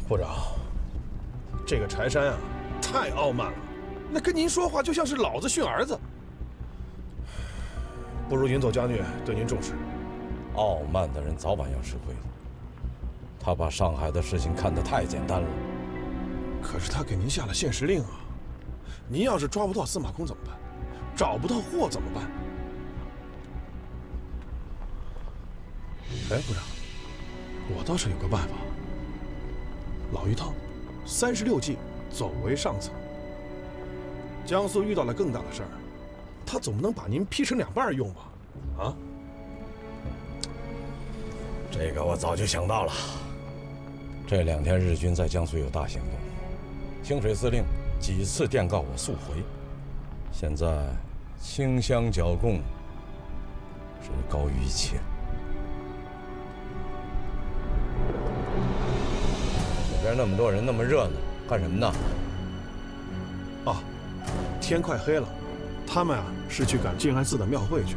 部长，这个柴山啊，太傲慢了，那跟您说话就像是老子训儿子。不如您走将军对您重视。傲慢的人早晚要吃亏的。他把上海的事情看得太简单了。可是他给您下了限时令啊，您要是抓不到司马空怎么办？找不到货怎么办？哎，部长，我倒是有个办法。老一套，36计，走为上策。江苏遇到了更大的事儿，他总不能把您劈成2半用吧？啊？这个我早就想到了。这2天日军在江苏有大行动，清水司令几次电告我速回。现在清湘剿共是高于一切。里边那么多人，那么热闹，干什么呢？啊，天快黑了，他们啊是去赶静安寺的庙会去。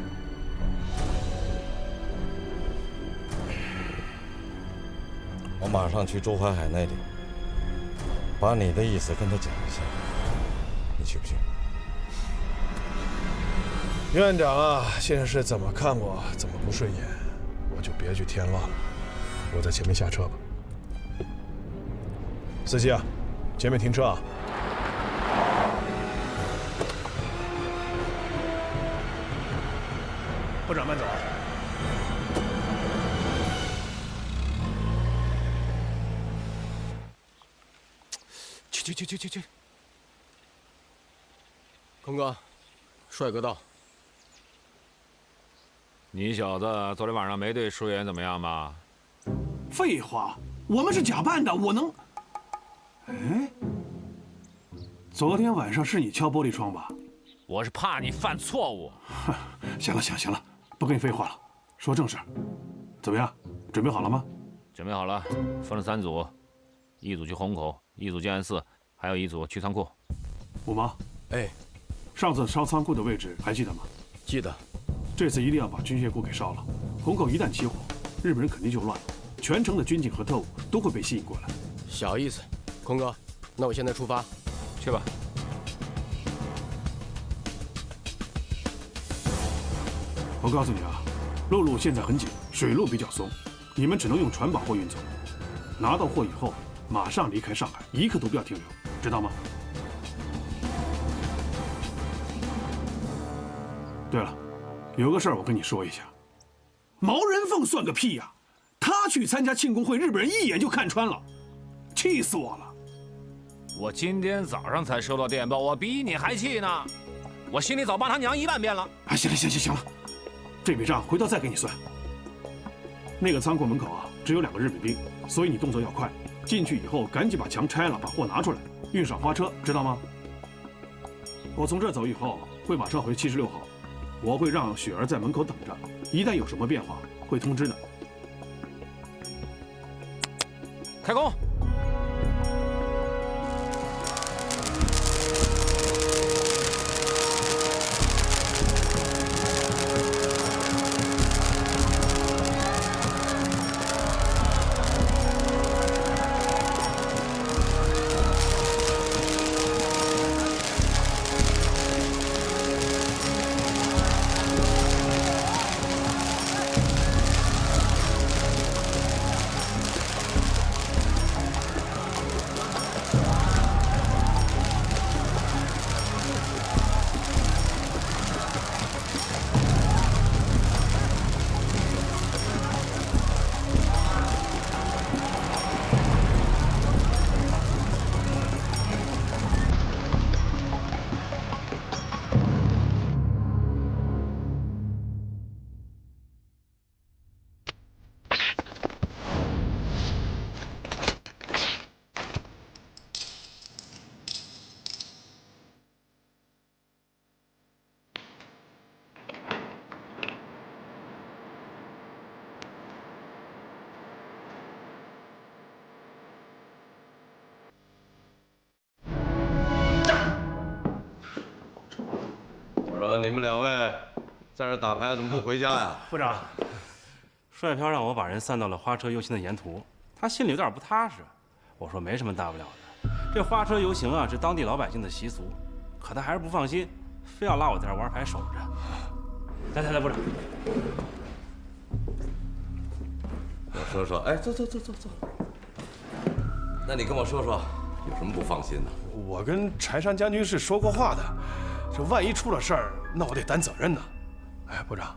我马上去周淮海那里，把你的意思跟他讲一下，你去不去？院长啊，现在是怎么看我怎么不顺眼，我就别去添乱了。我在前面下车吧。司机啊，前面停车啊。部长慢走。去！空哥，帅哥到。你小子昨天晚上没对舒言怎么样吧？废话，我们是假扮的，我能……哎，昨天晚上是你敲玻璃窗吧？我是怕你犯错误。行了，不跟你废话了，说正事。怎么样，准备好了吗？准备好了，分了3组，一组去虹口，一组静安寺，还有一组去仓库。五毛，哎，上次烧仓库的位置还记得吗？记得。这次一定要把军械库给烧了。虹口一旦起火，日本人肯定就乱了，全城的军警和特务都会被吸引过来。小意思，空哥，那我现在出发，去吧。我告诉你啊，陆路现在很紧，水路比较松，你们只能用船把货运走。拿到货以后，马上离开上海，一刻都不要停留，知道吗？对了，有个事儿我跟你说一下，毛人凤算个屁呀！他去参加庆功会，日本人一眼就看穿了，气死我了！我今天早上才收到电报，我比你还气呢。我心里早骂他娘1万遍了。啊，行了，这笔账回头再给你算。那个仓库门口啊，只有2个日本兵，所以你动作要快。进去以后赶紧把墙拆了，把货拿出来，运上花车，知道吗？我从这走以后，会马上回76号。我会让雪儿在门口等着，一旦有什么变化，会通知的。开工！你们2位在这打牌，怎么不回家呀？部长，帅飘让我把人散到了花车游行的沿途，他心里有点不踏实。我说没什么大不了的，这花车游行啊是当地老百姓的习俗，可他还是不放心，非要拉我在这玩牌守着。来，部长，我说说，哎，坐。那你跟我说说，有什么不放心的？我跟柴山将军是说过话的，这万一出了事儿，那我得担责任呢。哎，部长，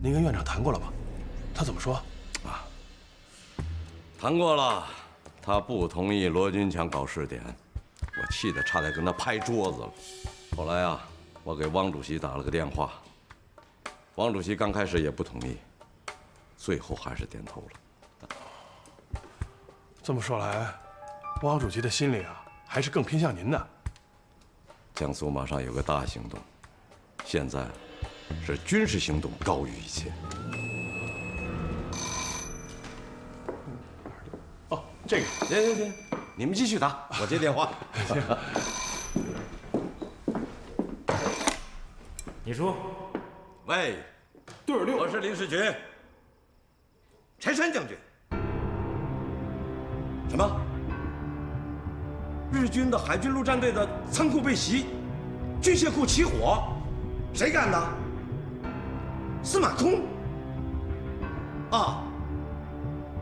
您跟院长谈过了吧？他怎么说？啊？谈过了，他不同意罗军强搞试点，我气得差点跟他拍桌子了。后来啊，我给汪主席打了个电话，汪主席刚开始也不同意，最后还是点头了。这么说来，汪主席的心里啊，还是更偏向您的。江苏马上有个大行动，现在是军事行动高于一切。哦，这个，行，你们继续打，我接电话。你说，喂，队6，我是林世群，柴山将军。什么？日军的海军陆战队的仓库被袭，军械库起火，谁干的？司马空。啊，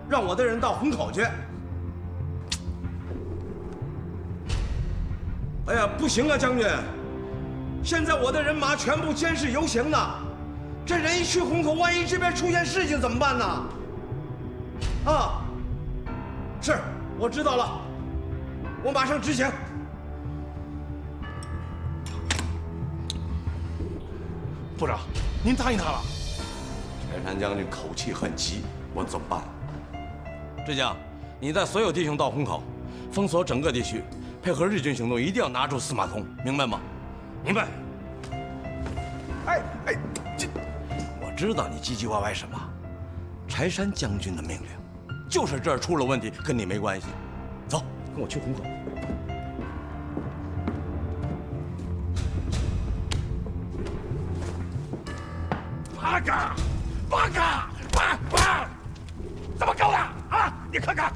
让我的人到虹口去。哎呀，不行啊，将军！现在我的人马全部监视游行呢，这人一去虹口，万一这边出现事情怎么办呢？啊，是，我知道了，我马上执行。部长，您答应他了？柴山将军口气很急，我怎么办？志将，你带所有弟兄到虹口，封锁整个地区，配合日军行动，一定要拿住司马空，明白吗？明白。哎，这我知道你唧唧歪歪什么。柴山将军的命令，就是这儿出了问题，跟你没关系。走，跟我去虹口。八嘎，怎么搞的啊？你看看。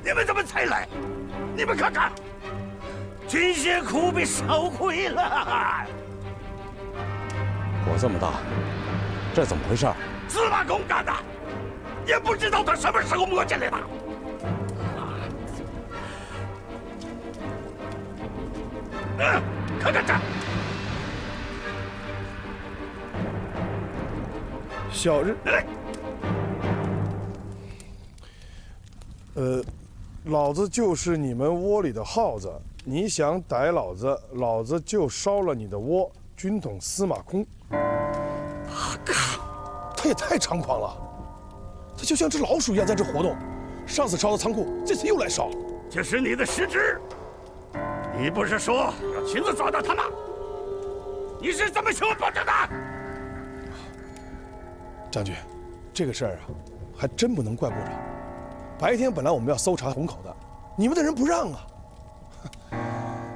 你们怎么才来？你们看看，军械库被烧毁了。火这么大，这怎么回事？司马空干的，也不知道他什么时候摸进来的。看看这。小日，老子就是你们窝里的耗子，你想逮老子，老子就烧了你的窝。军统司马空，他也太猖狂了，他就像只老鼠一样在这活动。上次烧的仓库，这次又来烧。这是你的失职，你不是说要亲自抓到他吗？你是怎么修补的？将军，这个事儿啊，还真不能怪部长。白天本来我们要搜查虹口的，你们的人不让啊。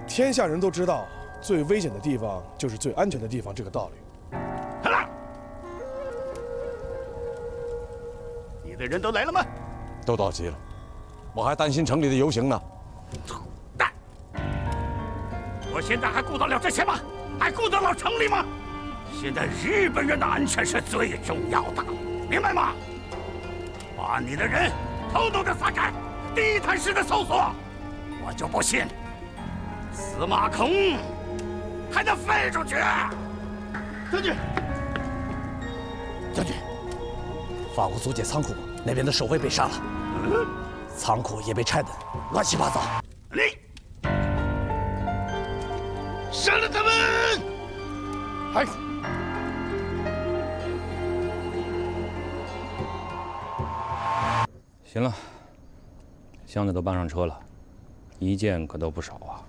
天下人都知道，最危险的地方就是最安全的地方，这个道理。好了，你的人都来了吗？都到齐了，我还担心城里的游行呢。蛋！我现在还顾得了这些吗？还顾得了城里吗？现在日本人的安全是最重要的，明白吗？把你的人统统的撒开，地毯式的搜索，我就不信司马空还能飞出去。将军，法国租界仓库那边的守卫被杀了，仓库也被拆得乱七八糟。你杀了他们！嗨。行了，箱子都搬上车了，一件可都不少啊。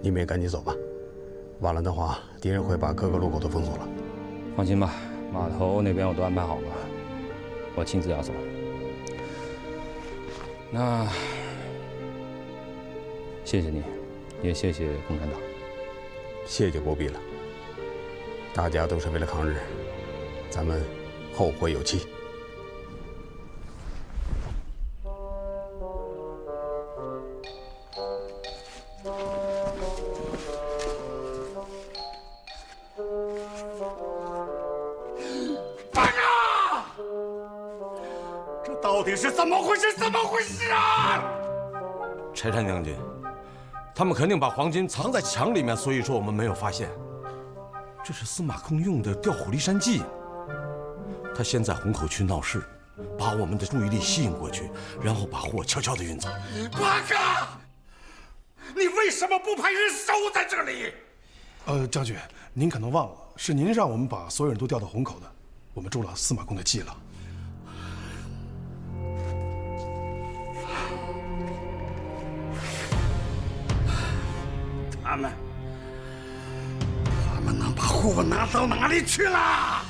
你们也赶紧走吧。晚了的话，敌人会把各个路口都封锁了。放心吧，码头那边我都安排好了，我亲自要走。那谢谢你，也谢谢共产党。谢就不必了，大家都是为了抗日，咱们后会有期。班长，这到底是怎么回事？怎么回事啊？柴山将军，他们肯定把黄金藏在墙里面，所以说我们没有发现。这是司马空用的调虎离山计，他先在虹口区闹事，把我们的注意力吸引过去，然后把货悄悄地运走。八哥，你为什么不派人守在这里？将军，您可能忘了，是您让我们把所有人都调到虹口的，我们中了司马公的计了。他们能把货拿到哪里去了？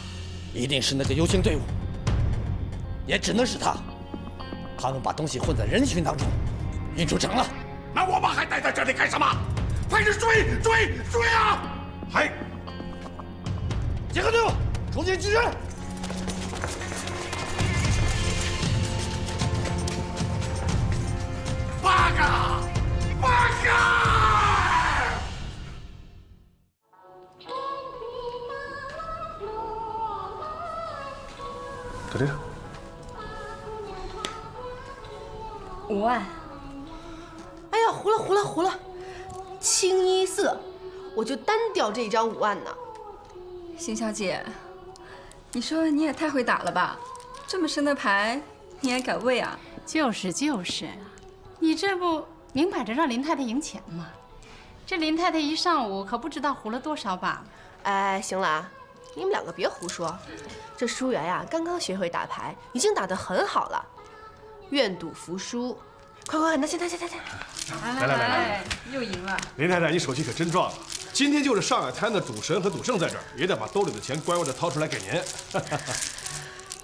一定是那个游行队伍，也只能是他。他们把东西混在人群当中，运出城了。那我们还待在这里干什么？派人追啊！嗨，结合队伍，冲进敌人！八哥！找这个5万。哎呀，糊了，清一色，我就单调这一张5万呢。邢小姐，你说你也太会打了吧？这么深的牌，你还敢喂啊？就是，你这不明摆着让林太太赢钱吗？这林太太一上午可不知道胡了多少把。哎，行了啊，你们两个别胡说。这舒媛呀，刚刚学会打牌，已经打得很好了。愿赌服输，快，拿钱！来，又赢了。林太太，你手气可真壮啊！今天就是上海滩的赌神和赌圣在这儿，也得把兜里的钱乖乖的掏出来给您。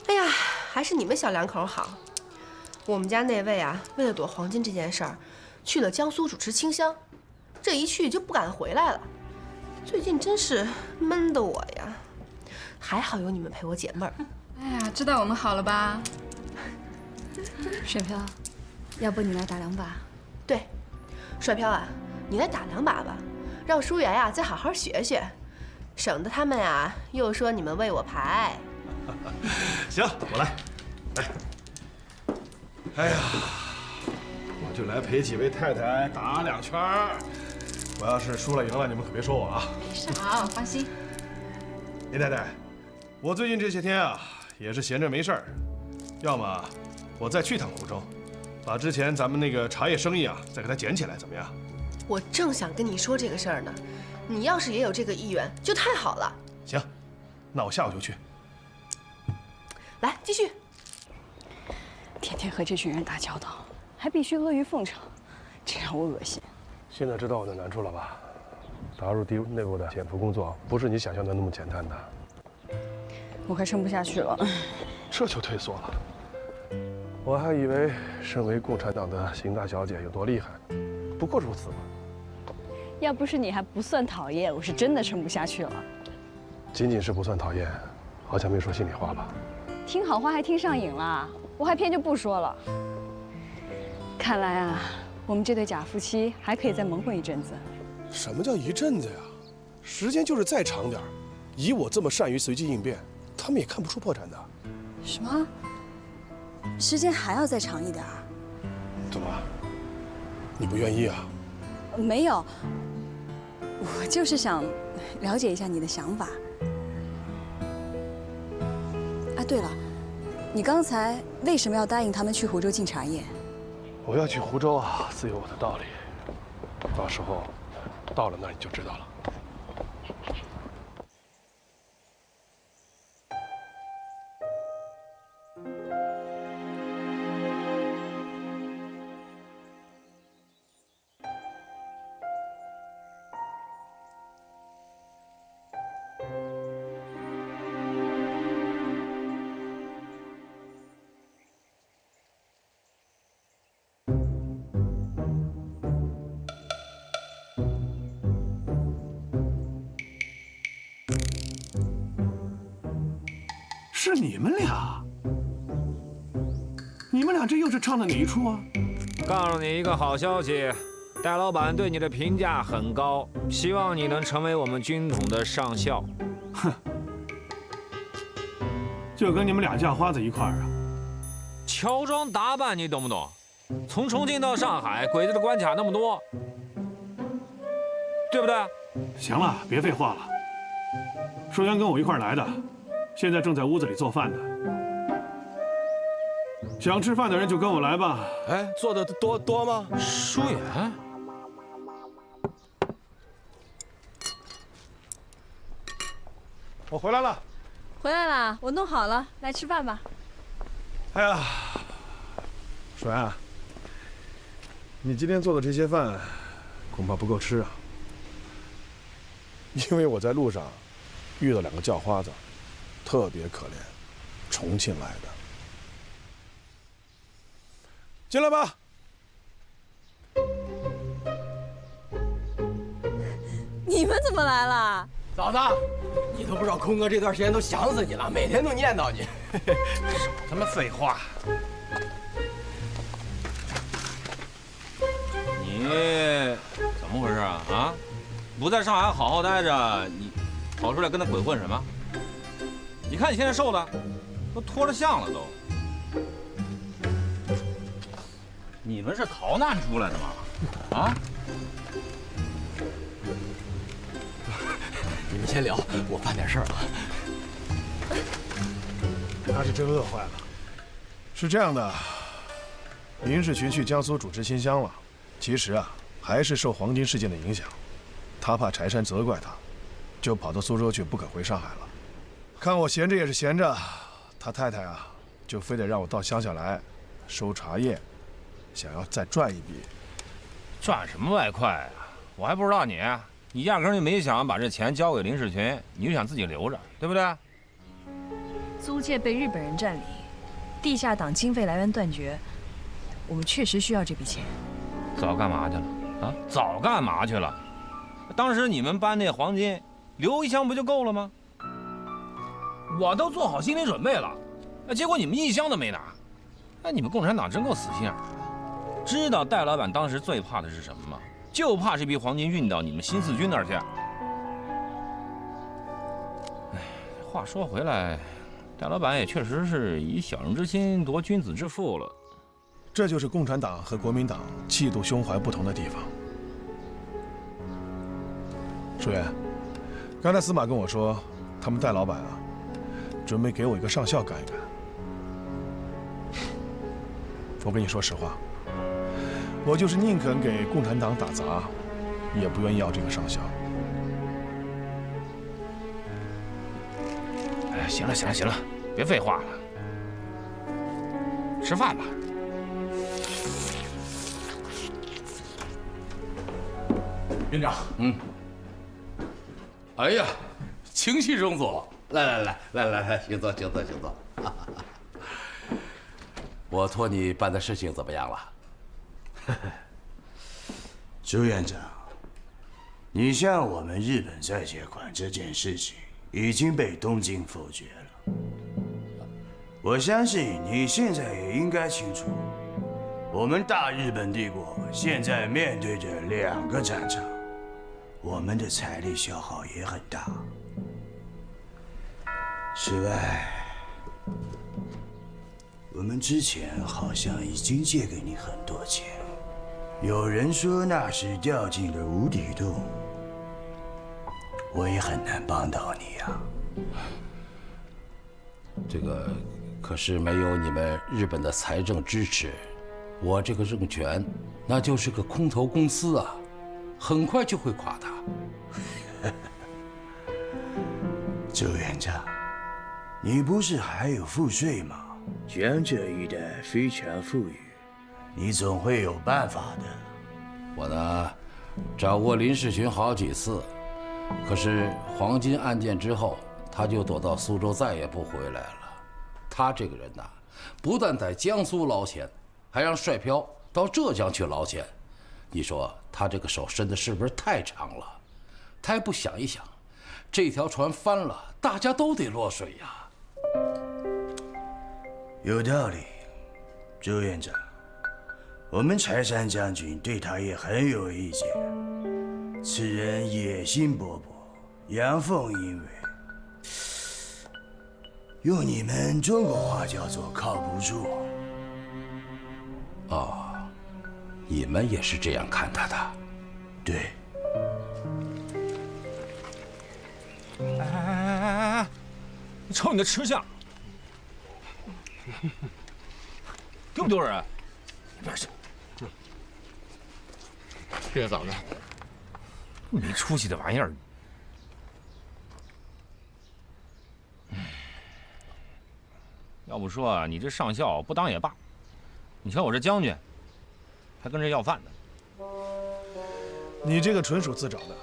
哎呀，还是你们小两口好。我们家那位啊，为了躲黄金这件事儿，去了江苏主持清乡，这一去就不敢回来了。最近真是闷得我呀，还好有你们陪我解闷儿。哎呀，知道我们好了吧？水漂，要不你来打2把？对，帅漂啊，你来打2把吧，让舒媛呀再好好学学，省得他们呀又说你们喂我牌。行，我来。哎呀，我就来陪几位太太打2圈。我要是输了赢了，你们可别说我啊。没事，好，放心。林太太，我最近这些天啊，也是闲着没事儿，要么我再去趟湖州，把之前咱们那个茶叶生意啊，再给它捡起来，怎么样？我正想跟你说这个事儿呢，你要是也有这个意愿，就太好了。行，那我下午就去。来，继续。天天和这群人打交道，还必须阿谀奉承，这让我恶心。现在知道我的难处了吧？打入敌内部的潜伏工作，不是你想象的那么简单的。我快撑不下去了，这就退缩了。我还以为身为共产党的邢大小姐有多厉害，不过如此嘛。要不是你还不算讨厌，我是真的撑不下去了。仅仅是不算讨厌，好像没说心里话吧？听好话还听上瘾了，我还偏就不说了。看来啊，我们这对假夫妻还可以再蒙混一阵子。什么叫一阵子呀？时间就是再长点儿，以我这么善于随机应变，他们也看不出破绽的。什么？时间还要再长一点？怎么？你不愿意啊？没有，我就是想了解一下你的想法。啊，对了，你刚才为什么要答应他们去湖州进茶叶？我要去湖州啊，自有我的道理。到时候到了那儿你就知道了。是你们俩？你们俩这又是唱的哪一出啊？告诉你一个好消息，戴老板对你的评价很高，希望你能成为我们军统的上校。哼，就跟你们俩叫花子一块儿啊？乔装打扮，你懂不懂？从重庆到上海，鬼子的关卡那么多，对不对？行了，别废话了。舒元跟我一块儿来的，现在正在屋子里做饭呢。想吃饭的人就跟我来吧。哎，做的多吗？舒远，我回来了。回来啦，我弄好了，来吃饭吧。哎呀，舒元啊，你今天做的这些饭恐怕不够吃啊。因为我在路上遇到2个叫花子，特别可怜，重庆来的。进来吧。你们怎么来了？嫂子，你都不知道空哥这段时间都想死你了，每天都念叨你。少他妈废话！你怎么回事啊？啊？不在上海好好待着，你跑出来跟他鬼混什么？你看你现在瘦的，都脱了相了都。你们是逃难出来的吗？啊？你们先聊，我办点事儿啊。他是真饿坏了。是这样的，林世群去江苏主持新乡了，其实啊，还是受黄金事件的影响。他怕柴山责怪他，就跑到苏州去，不肯回上海了。看我闲着也是闲着，他太太啊，就非得让我到乡下来收茶叶，想要再赚一笔。赚什么外快啊？我还不知道你压根儿就没想把这钱交给林世群，你就想自己留着，对不对？租界被日本人占领，地下党经费来源断绝，我们确实需要这笔钱。早干嘛去了？啊，早干嘛去了？当时你们搬那黄金，留一箱不就够了吗？我都做好心理准备了，结果你们1箱都没拿。哎，你们共产党真够死心眼儿的。知道戴老板当时最怕的是什么吗？就怕这批黄金运到你们新四军那儿去。哎，话说回来，戴老板也确实是以小人之心夺君子之腹了。这就是共产党和国民党气度胸怀不同的地方。舒元，刚才司马跟我说，他们戴老板啊，准备给我一个上校干一干。我跟你说实话，我就是宁肯给共产党打杂，也不愿意要这个上校。哎，行了行了行了，别废话了，吃饭吧。院长，哎呀，请起容坐，来，请坐。我托你办的事情怎么样了？朱院长，你向我们日本再借款这件事情已经被东京否决了。我相信你现在也应该清楚，我们大日本帝国现在面对着2个战场，我们的财力消耗也很大。此外，我们之前好像已经借给你很多钱，有人说那是掉进了无底洞，我也很难帮到你呀。这个可是没有你们日本的财政支持，我这个政权那就是个空头公司啊，很快就会垮塌。周院长，你不是还有赋税吗？江浙一带非常富裕，你总会有办法的。我呢，找过林世群好几次，可是黄金案件之后，他就躲到苏州，再也不回来了。他这个人呐，不但在江苏捞钱，还让帅漂到浙江去捞钱。你说他这个手伸的是不是太长了？他还不想一想，这条船翻了，大家都得落水呀。有道理，朱院长。我们柴山将军对他也很有意见。此人野心勃勃，阳奉阴违，用你们中国话叫做靠不住。哦，你们也是这样看他的？对。哎，你瞅你那吃相，丢不丢人？别去。谢谢嫂子。没出息的玩意儿。要不说你这上校不当也罢，你瞧我这将军，还跟人要饭呢。你这个纯属自找的。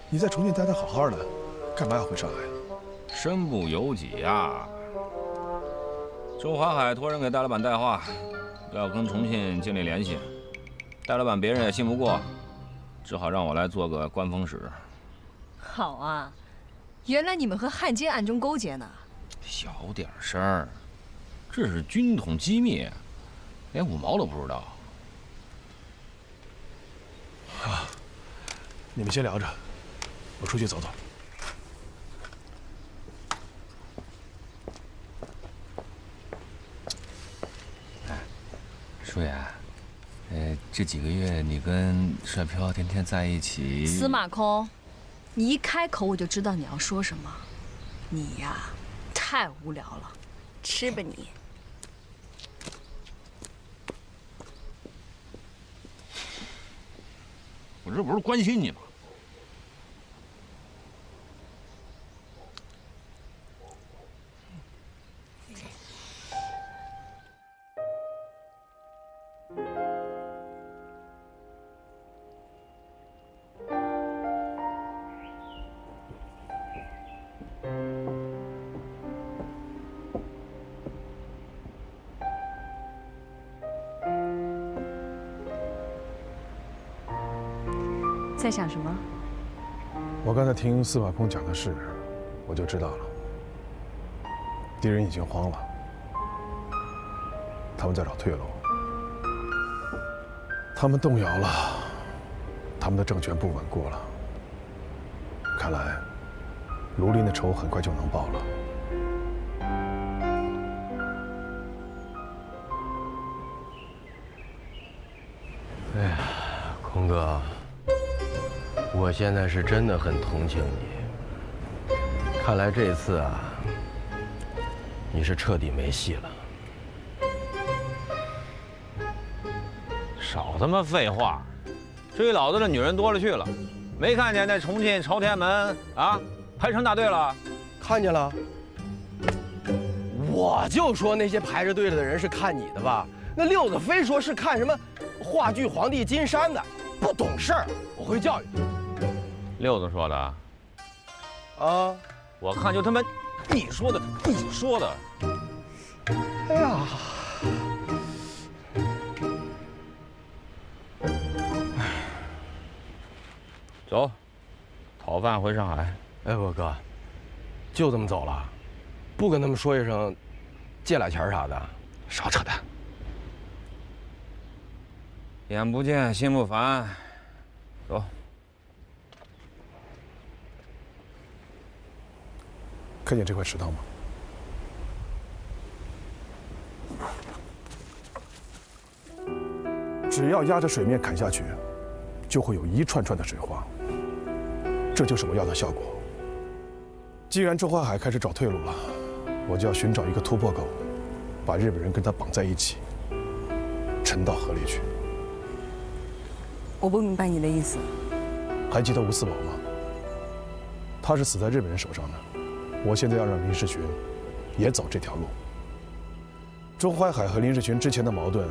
你在重庆待得好好的，干嘛要回上海？身不由己呀。周华海托人给戴老板带话，要跟重庆建立联系。戴老板别人也信不过，只好让我来做个官风使。好啊，原来你们和汉奸暗中勾结呢。小点声儿，这是军统机密，连5毛都不知道。啊，你们先聊着，我出去走走。舒雅，这几个月你跟帅飘天天在一起。司马空，你一开口我就知道你要说什么。你呀，太无聊了，吃吧你。我这不是关心你吗？在想什么？我刚才听司马空讲的事，我就知道了。敌人已经慌了，他们在找退路，他们动摇了，他们的政权不稳固了。看来，卢林的仇很快就能报了。哎呀，空哥。我现在是真的很同情你，看来这次啊，你是彻底没戏了。少他妈废话，追老子的女人多了去了，没看见那重庆朝天门啊排成大队了？看见了。我就说那些排着队的人是看你的吧，那六子非说是看什么话剧《皇帝金山》的，不懂事儿，我会教育你。六子说的，啊，我看就他妈你说的，你说的。哎呀，走，讨饭回上海。哎，我哥，就这么走了，不跟他们说一声，借俩钱啥的？少扯淡！眼不见心不烦，走。看见这块石头吗？只要压着水面砍下去，就会有一串串的水花。这就是我要的效果。既然周华海开始找退路了，我就要寻找一个突破口，把日本人跟他绑在一起，沉到河里去。我不明白你的意思。还记得吴四宝吗？他是死在日本人手上的。我现在要让林世群也走这条路。周淮海和林世群之前的矛盾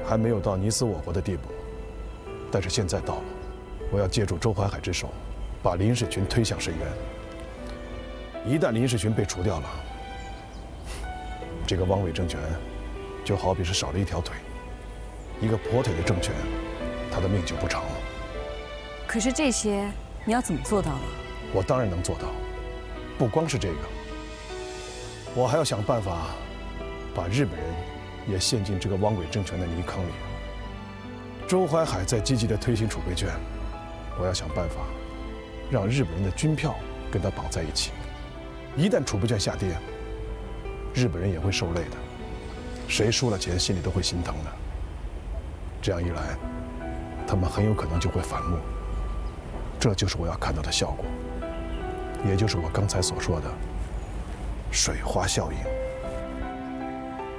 还没有到你死我活的地步，但是现在到了。我要借助周淮海之手，把林世群推向深渊。一旦林世群被除掉了，这个汪伪政权就好比是少了一条腿，一个跛腿的政权，他的命就不长了。可是这些你要怎么做到呢？我当然能做到。不光是这个，我还要想办法把日本人也陷进这个汪伪政权的泥坑里。周淮海在积极地推行储备券，我要想办法让日本人的军票跟他绑在一起。一旦储备券下跌，日本人也会受累的，谁输了钱心里都会心疼的。这样一来，他们很有可能就会反目。这就是我要看到的效果，也就是我刚才所说的水花效应。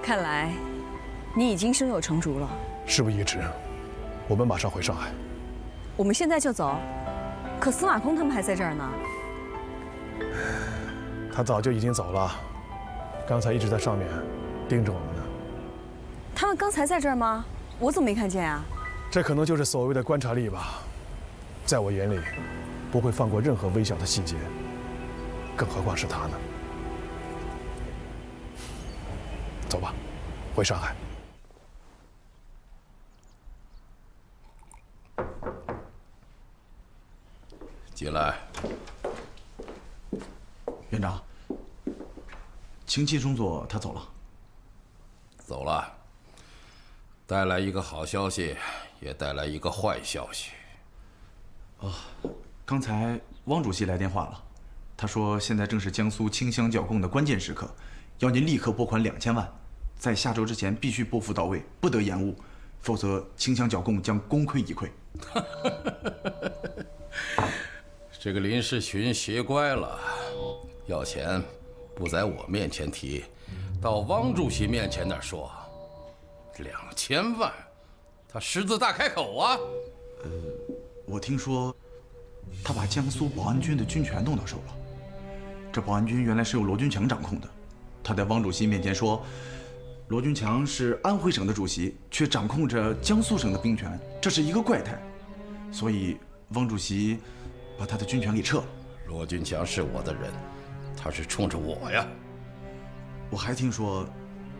看来你已经胸有成竹了。事不宜迟，我们马上回上海。我们现在就走？可司马空他们还在这儿呢。他早就已经走了，刚才一直在上面盯着我们呢。他们刚才在这儿吗？我怎么没看见啊？这可能就是所谓的观察力吧。在我眼里，不会放过任何微小的细节，更何况是他呢？走吧，回上海。进来。院长，秦七中佐他走了。走了，带来一个好消息，也带来一个坏消息。哦，刚才汪主席来电话了，他说现在正是江苏清湘剿共的关键时刻，要您立刻拨款2000万，在下周之前必须拨付到位，不得延误，否则清湘剿共将功亏一篑。这个林世群学乖了，要钱不在我面前提，到汪主席面前那儿说。2000万，他狮子大开口啊！我听说他把江苏保安军的军权弄到手了。这保安军原来是由罗君强掌控的，他在汪主席面前说，罗君强是安徽省的主席，却掌控着江苏省的兵权，这是一个怪态。所以汪主席把他的军权给撤了。罗君强是我的人，他是冲着我呀。我还听说，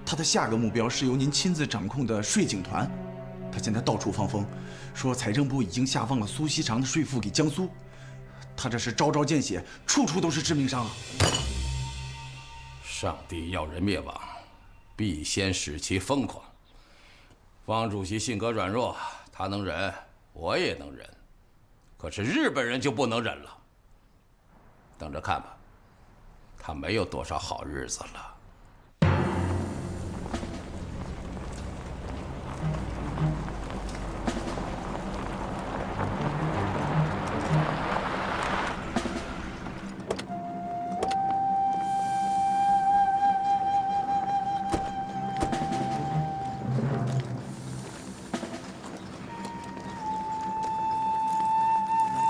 他的下个目标是由您亲自掌控的税警团。他现在到处放风，说财政部已经下放了苏锡常的税赋给江苏。他这是招招见血，处处都是致命伤啊！上帝要人灭亡，必先使其疯狂。汪主席性格软弱，他能忍，我也能忍。可是日本人就不能忍了。等着看吧，他没有多少好日子了。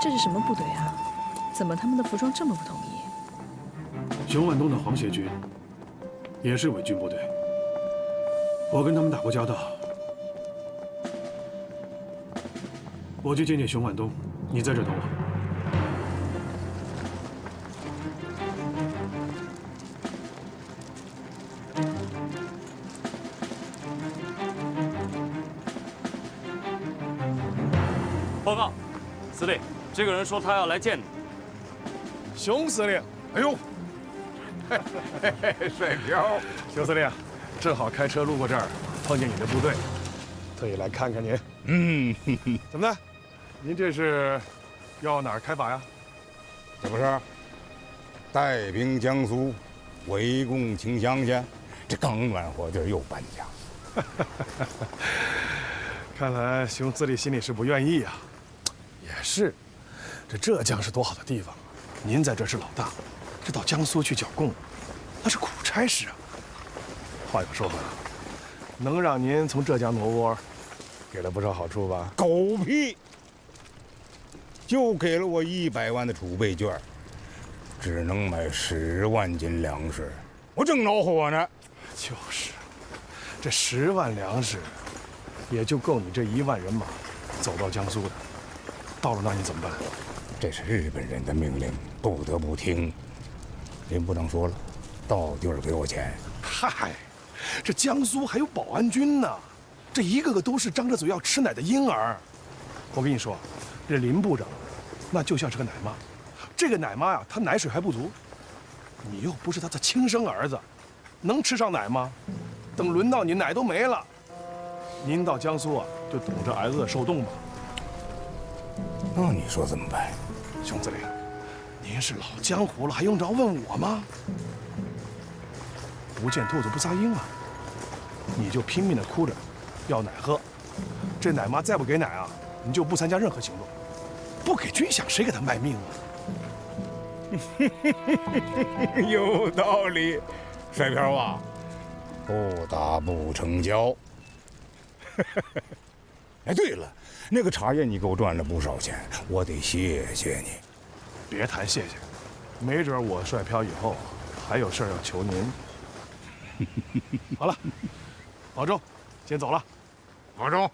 这是什么部队啊？怎么他们的服装这么不统一？熊万东的皇协军也是伪军部队，我跟他们打过交道。我去见见熊万东，你在这等我。报告，司令，这个人说他要来见你。熊司令，哎呦，帅彪，熊司令，正好开车路过这儿，碰见你的部队，特意来看看您。怎么的？您这是要哪儿开法呀？这不是带兵江苏，围攻清湘县，这刚暖和地儿又搬家。看来熊司令心里是不愿意啊。也是，这浙江是多好的地方，您在这是老大，这到江苏去剿共，那是苦差事啊。话又说回来，能让您从浙江挪窝，给了不少好处吧？狗屁！就给了我100万的储备券，只能买10万斤粮食，我正恼火呢。就是，这10万粮食，也就够你这1万人马走到江苏的。到了那你怎么办？这是日本人的命令，不得不听。您不能说了，到地儿给我钱。嗨，这江苏还有保安军呢，这一个个都是张着嘴要吃奶的婴儿。我跟你说，这林部长，那就像是个奶妈。这个奶妈呀，她奶水还不足，你又不是她的亲生儿子，能吃上奶吗？等轮到你，奶都没了。您到江苏啊，就等着挨饿受冻吧。那你说怎么办？熊司令，您是老江湖了，还用着问我吗？不见兔子不撒鹰啊！你就拼命的哭着要奶喝，这奶妈再不给奶啊，你就不参加任何行动。不给军饷，谁给他卖命啊？有道理，帅瓢啊，不打不成交。哎，对了，那个茶叶你给我赚了不少钱，我得谢谢你。别谈谢谢，没准我帅飘以后还有事儿要求您。好了，保重，先走了。保重。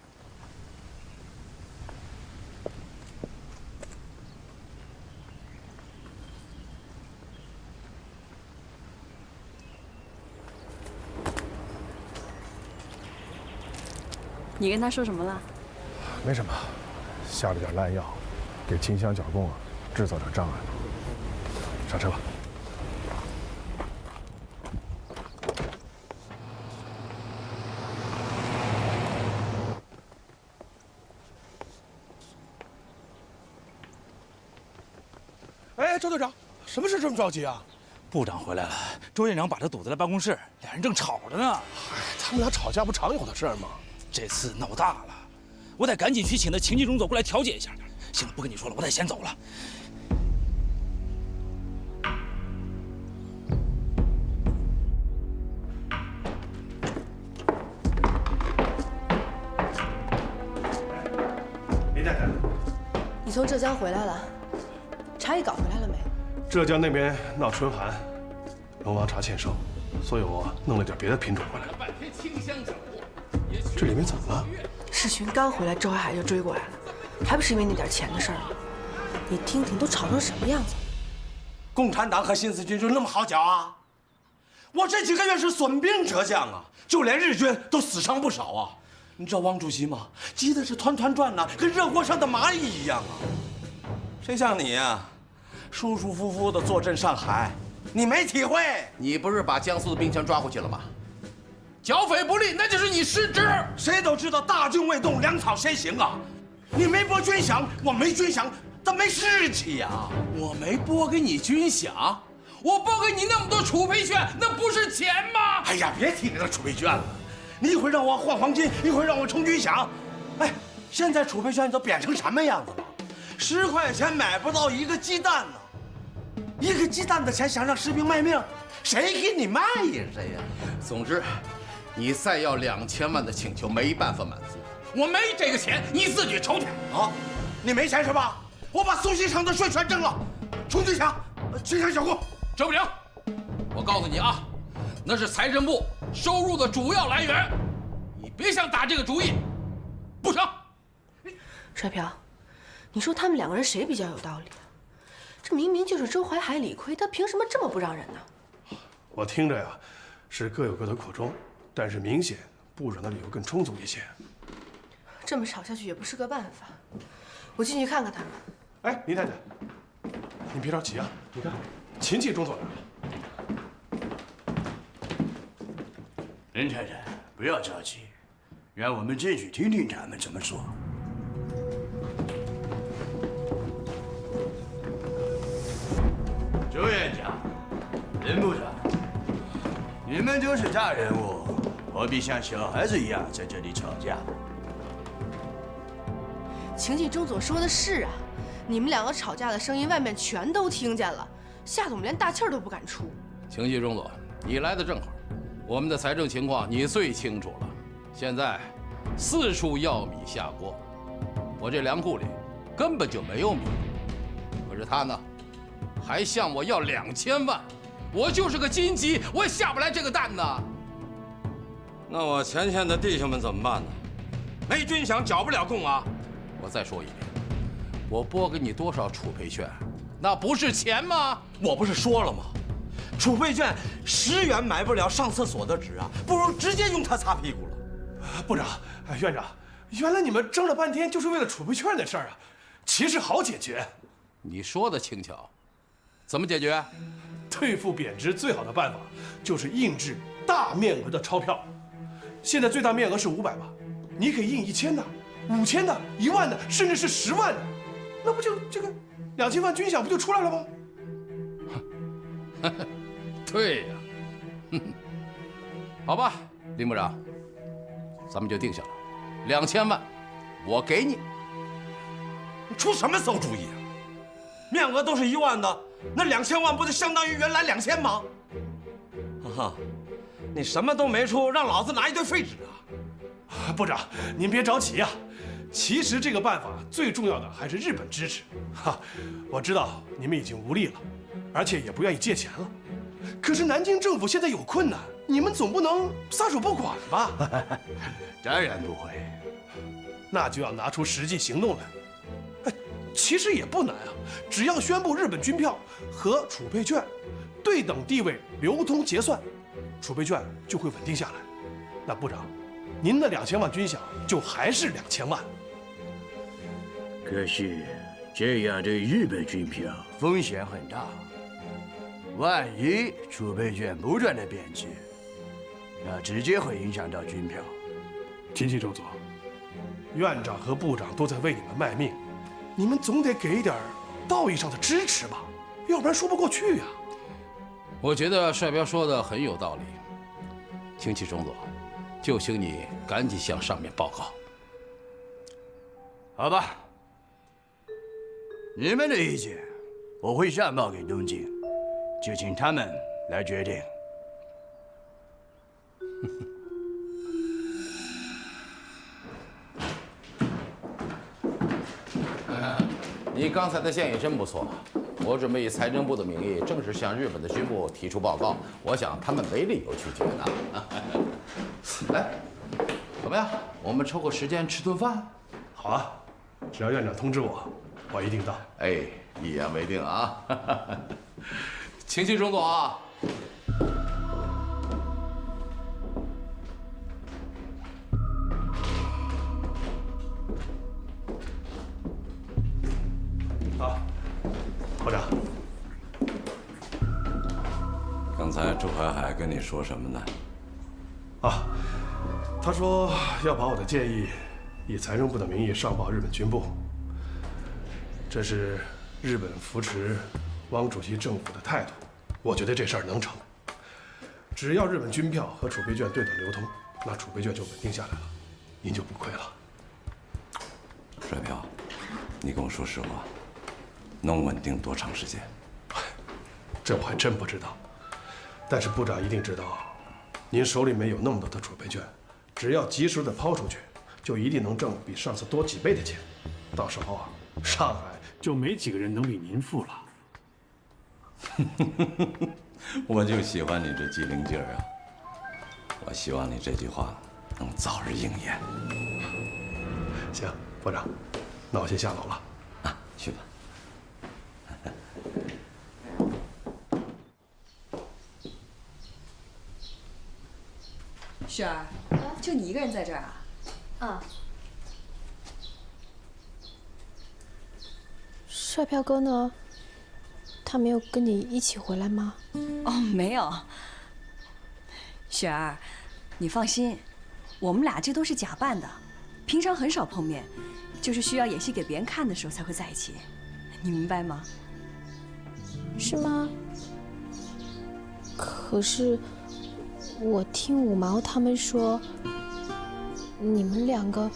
你跟他说什么了？没什么，下了点烂药，给秦香剿共啊制造点障碍。上车吧。哎，周队长，什么事这么着急啊？部长回来了，周院长把他堵在了办公室，俩人正吵着呢。他们俩吵架不常有的事儿吗？这次闹大了，我得赶紧去请那情急中佐过来调解一下。行了，不跟你说了，我得先走了。林太太，你从浙江回来了，茶叶搞回来了没？浙江那边闹春寒，龙王茶欠收，所以我弄了点别的品种回来。半天清香酒，这里面怎么了？世群刚回来，周海海就追过来了，还不是因为那点钱的事儿吗？你听听，都吵成什么样子？共产党和新四军就那么好搅啊？我这几个月是损兵折将啊，就连日军都死伤不少啊。你知道王主席吗？急得是团团转呐，跟热锅上的蚂蚁一样啊。谁像你呀，舒舒服服的坐镇上海，你没体会。你不是把江苏的兵权抓回去了吗？剿匪不力，那就是你失职。谁都知道大军未动，粮草先行啊！你没拨军饷，我没军饷，咱没士气呀！我没拨给你军饷，我拨给你那么多储备券，那不是钱吗？哎呀，别提那个储备券了，你一会儿让我换黄金，一会儿让我充军饷。哎，现在储备券都贬成什么样子了？10块钱买不到一个鸡蛋呢，1个鸡蛋的钱想让士兵卖命，谁给你卖呀？谁呀？总之，你再要2000万的请求，没办法满足。我没这个钱，你自己瞅去。啊，你没钱是吧？我把苏锡城的税全征了，充军饷，军饷小共征不了。我告诉你啊，那是财政部收入的主要来源，你别想打这个主意，不成。帅飘，你说他们2个人谁比较有道理啊？这明明就是周淮海理亏，他凭什么这么不让人呢？我听着呀，是各有各的苦衷，但是明显部长的理由更充足一些。这么吵下去也不是个办法，我进去看看他们。哎，林太太，你别着急啊，你看，秦冀中佐来了。林太太，不要着急，让我们进去听听他们怎么说。周院长，任部长，你们都是大人物，何必像小孩子一样在这里吵架？情冀中佐说的是啊，你们2个吵架的声音外面全都听见了，吓得我们连大气儿都不敢出。情冀中佐，你来的正好，我们的财政情况你最清楚了。现在4处要米下锅，我这粮库里根本就没有米，可是他呢，还向我要2000万，我就是个金鸡，我也下不来这个蛋呢。那我前线的弟兄们怎么办呢？没军饷剿不了共啊！我再说一遍，我拨给你多少储备券，那不是钱吗？我不是说了吗？储备券10元买不了上厕所的纸啊，不如直接用它擦屁股了。部长，院长，原来你们争了半天就是为了储备券的事儿啊，其实好解决。你说的轻巧，怎么解决？对付贬值最好的办法就是印制大面额的钞票，现在最大面额是500吧？你可以印1000的、5000的、1万的，甚至是10万的，那不就这个2000万军饷不就出来了吗？对呀，好吧，林部长，咱们就定下了，2000万，我给你。你出什么馊主意啊？面额都是1万的，那2000万不就相当于原来2000吗？哈哈，你什么都没出，让老子拿一堆废纸啊！部长，您别着急呀。其实这个办法最重要的还是日本支持。哈，我知道你们已经无力了，而且也不愿意借钱了。可是南京政府现在有困难，你们总不能撒手不管吧？当然不会。那就要拿出实际行动来。其实也不难啊，只要宣布日本军票和储备券对等地位流通结算，储备券就会稳定下来。那部长，您的2000万军饷就还是2000万。可是这样对日本军票风险很大，万一储备券不断的贬值，那直接会影响到军票。秦周佐，院长和部长都在为你们卖命，你们总得给一点道义上的支持吧，要不然说不过去呀。我觉得帅彪说的很有道理，清崎中佐，就请你赶紧向上面报告。好吧，你们的意见我会上报给东京，就请他们来决定。你刚才的建议真不错，我准备以财政部的名义正式向日本的军部提出报告，我想他们没理由拒绝的。来，怎么样？我们抽个时间吃顿饭？好啊，只要院长通知我，我一定到。哎，一言为定啊！请去中佐啊！好，部长。刚才周海海跟你说什么呢？啊，他说要把我的建议以财政部的名义上报日本军部，这是日本扶持汪主席政府的态度。我觉得这事儿能成，只要日本军票和储备券对等流通，那储备券就稳定下来了，您就不亏了。帅彪，你跟我说实话，能稳定多长时间？这我还真不知道，但是部长一定知道，您手里面有那么多的储备券，只要及时的抛出去，就一定能挣比上次多几倍的钱。到时候啊，上海就没几个人能比您富了。我就喜欢你这机灵劲儿啊！我希望你这句话能早日应验。行，部长，那我先下楼了。啊，去吧。雪儿，就你一个人在这儿啊？啊。帅彪哥呢？他没有跟你一起回来吗？哦，没有。雪儿，你放心，我们俩这都是假扮的，平常很少碰面，就是需要演戏给别人看的时候才会在一起，你明白吗？是吗？可是我听五毛他们说，你们两个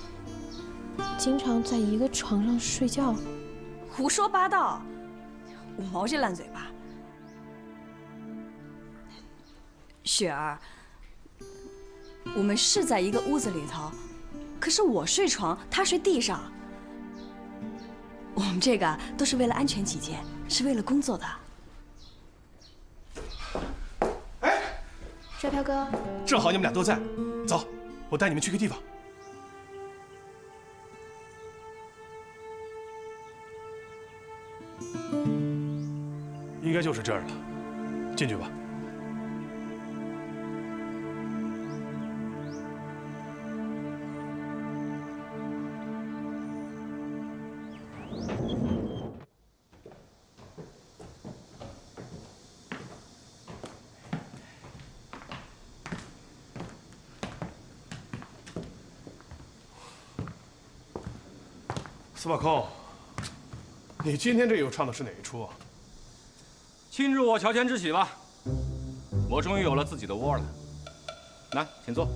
经常在一个床上睡觉。胡说八道！五毛这烂嘴巴。雪儿，我们是在一个屋子里头，可是我睡床，他睡地上。我们这个都是为了安全起见，是为了工作的。帅彪哥，正好你们俩都在，走，我带你们去个地方。应该就是这儿了，进去吧。司马空，你今天这又唱的是哪一出啊？庆祝我乔迁之喜吧！我终于有了自己的窝了。来，请坐。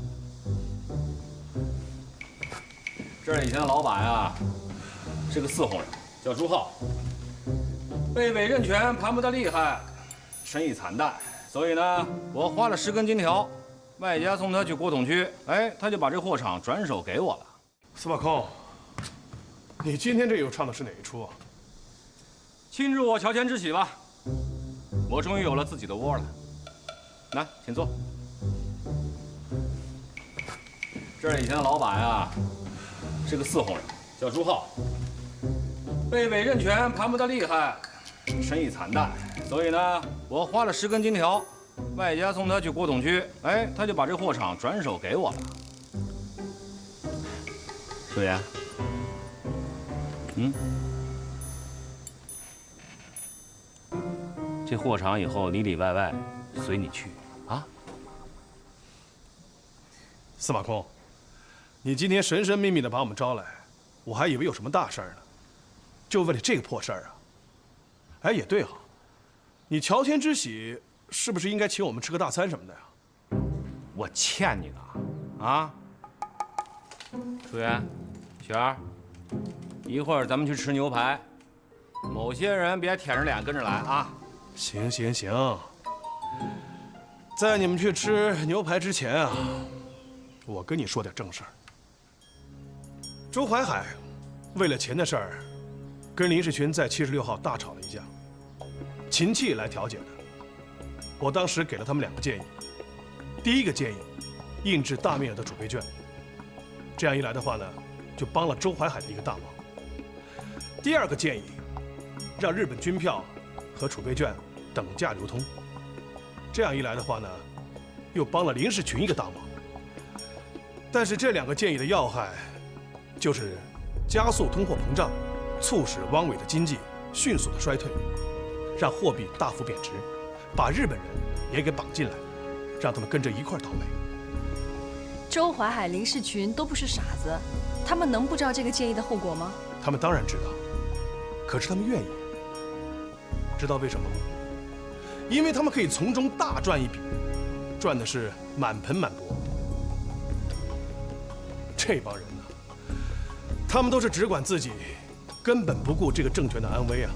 这儿以前的老板啊，是个伺候人，叫朱浩，被委任权盘剥得厉害，生意惨淡，所以呢，我花了10根金条，外加送他去国统区，哎，他就把这货场转手给我了。司马空，你今天这又唱的是哪一出啊？庆祝我乔迁之喜吧！我终于有了自己的窝了。来，请坐。这儿以前的老板啊，是个伺候人，叫朱浩，被委任权盘剥得厉害，生意惨淡，所以呢，我花了10根金条，外加送他去国统区，哎，他就把这货场转手给我了。秀妍，这货场以后里里外外随你去啊。司马空，你今天神神秘秘的把我们招来，我还以为有什么大事儿呢，就为了这个破事儿啊！哎，也对哈，你乔迁之喜是不是应该请我们吃个大餐什么的呀？我欠你的啊！楚媛，雪儿，一会儿咱们去吃牛排，某些人别舔着脸跟着来啊！行行行，在你们去吃牛排之前啊，我跟你说点正事儿。周淮海为了钱的事儿，跟林世群在76号大吵了一架，秦器来调解的。我当时给了他们2个建议。第一个建议，印制大面额的储备券，这样一来的话呢，就帮了周淮海的一个大忙。第二个建议，让日本军票和储备券等价流通，这样一来的话呢，又帮了林世群一个大忙。但是这2个建议的要害，就是加速通货膨胀，促使汪伪的经济迅速的衰退，让货币大幅贬值，把日本人也给绑进来，让他们跟着一块倒霉。周淮海、林世群都不是傻子，他们能不知道这个建议的后果吗？他们当然知道，可是他们愿意。知道为什么吗？因为他们可以从中大赚一笔，赚的是满盆满钵。这帮人呢，他们都是只管自己，根本不顾这个政权的安危啊。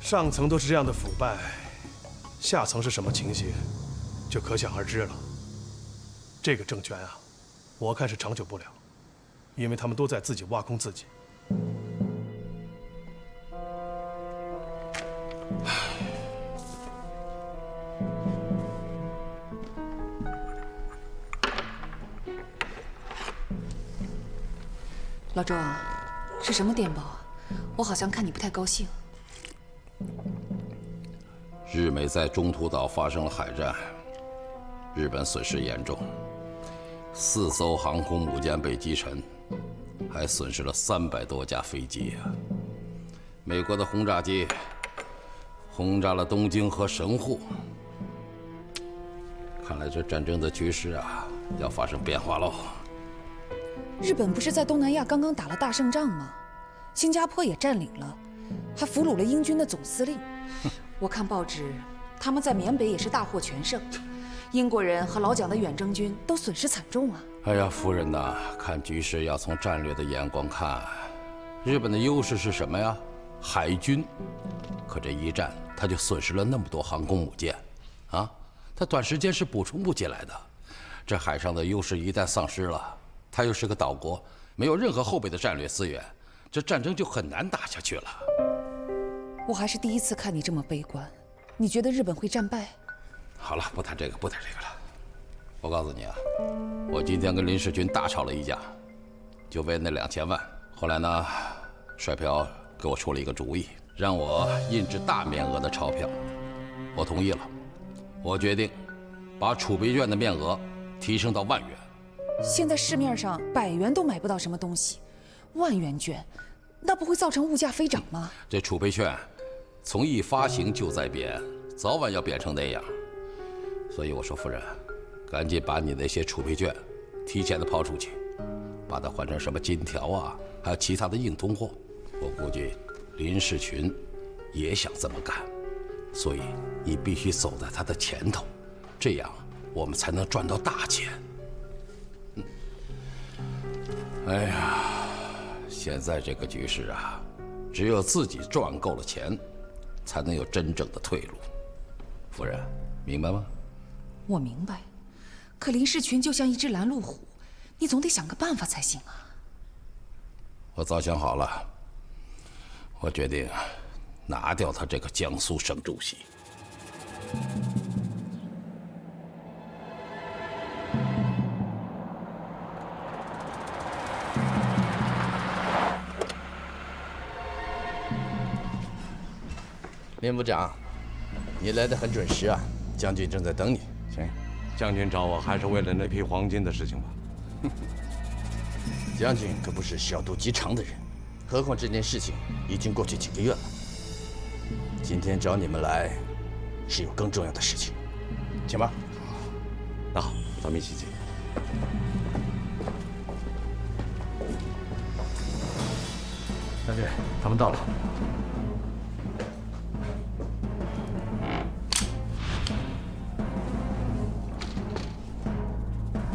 上层都是这样的腐败，下层是什么情形，就可想而知了。这个政权啊，我看是长久不了，因为他们都在自己挖空自己。老周啊，是什么电报啊？我好像看你不太高兴。日美在中途岛发生了海战，日本损失严重，4艘航空母舰被击沉，还损失了300多架飞机啊！美国的轰炸机轰炸了东京和神户，看来这战争的局势啊，要发生变化喽。日本不是在东南亚刚刚打了大胜仗吗？新加坡也占领了，还俘虏了英军的总司令。我看报纸，他们在缅北也是大获全胜，英国人和老蒋的远征军都损失惨重啊。哎呀，夫人呐，看局势要从战略的眼光看。日本的优势是什么呀？海军。可这一战，他就损失了那么多航空母舰，啊，他短时间是补充不进来的。这海上的优势一旦丧失了，他又是个岛国，没有任何后备的战略资源，这战争就很难打下去了。我还是第一次看你这么悲观，你觉得日本会战败？好了，不谈这个了。我告诉你啊，我今天跟林世群大吵了一架，就为那2000万。后来呢，帅票给我出了一个主意，让我印制大面额的钞票，我同意了。我决定把储备券的面额提升到10000元。现在市面上100元都买不到什么东西，10000元券，那不会造成物价飞涨吗？这储备券从一发行就在贬，早晚要贬成那样。所以我说，夫人，赶紧把你那些储备券提前的抛出去，把它换成什么金条啊，还有其他的硬通货。我估计林世群也想这么干，所以你必须走在他的前头，这样我们才能赚到大钱。哎呀，现在这个局势啊，只有自己赚够了钱，才能有真正的退路。夫人，明白吗？我明白，可林世群就像一只拦路虎，你总得想个办法才行啊。我早想好了，我决定拿掉他这个江苏省主席。林部长，你来得很准时啊，将军正在等你。行，将军找我还是为了那批黄金的事情吧？将军可不是小肚鸡肠的人，何况这件事情已经过去几个月了。今天找你们来，是有更重要的事情，请吧。那好，咱们一起进。将军，他们到了。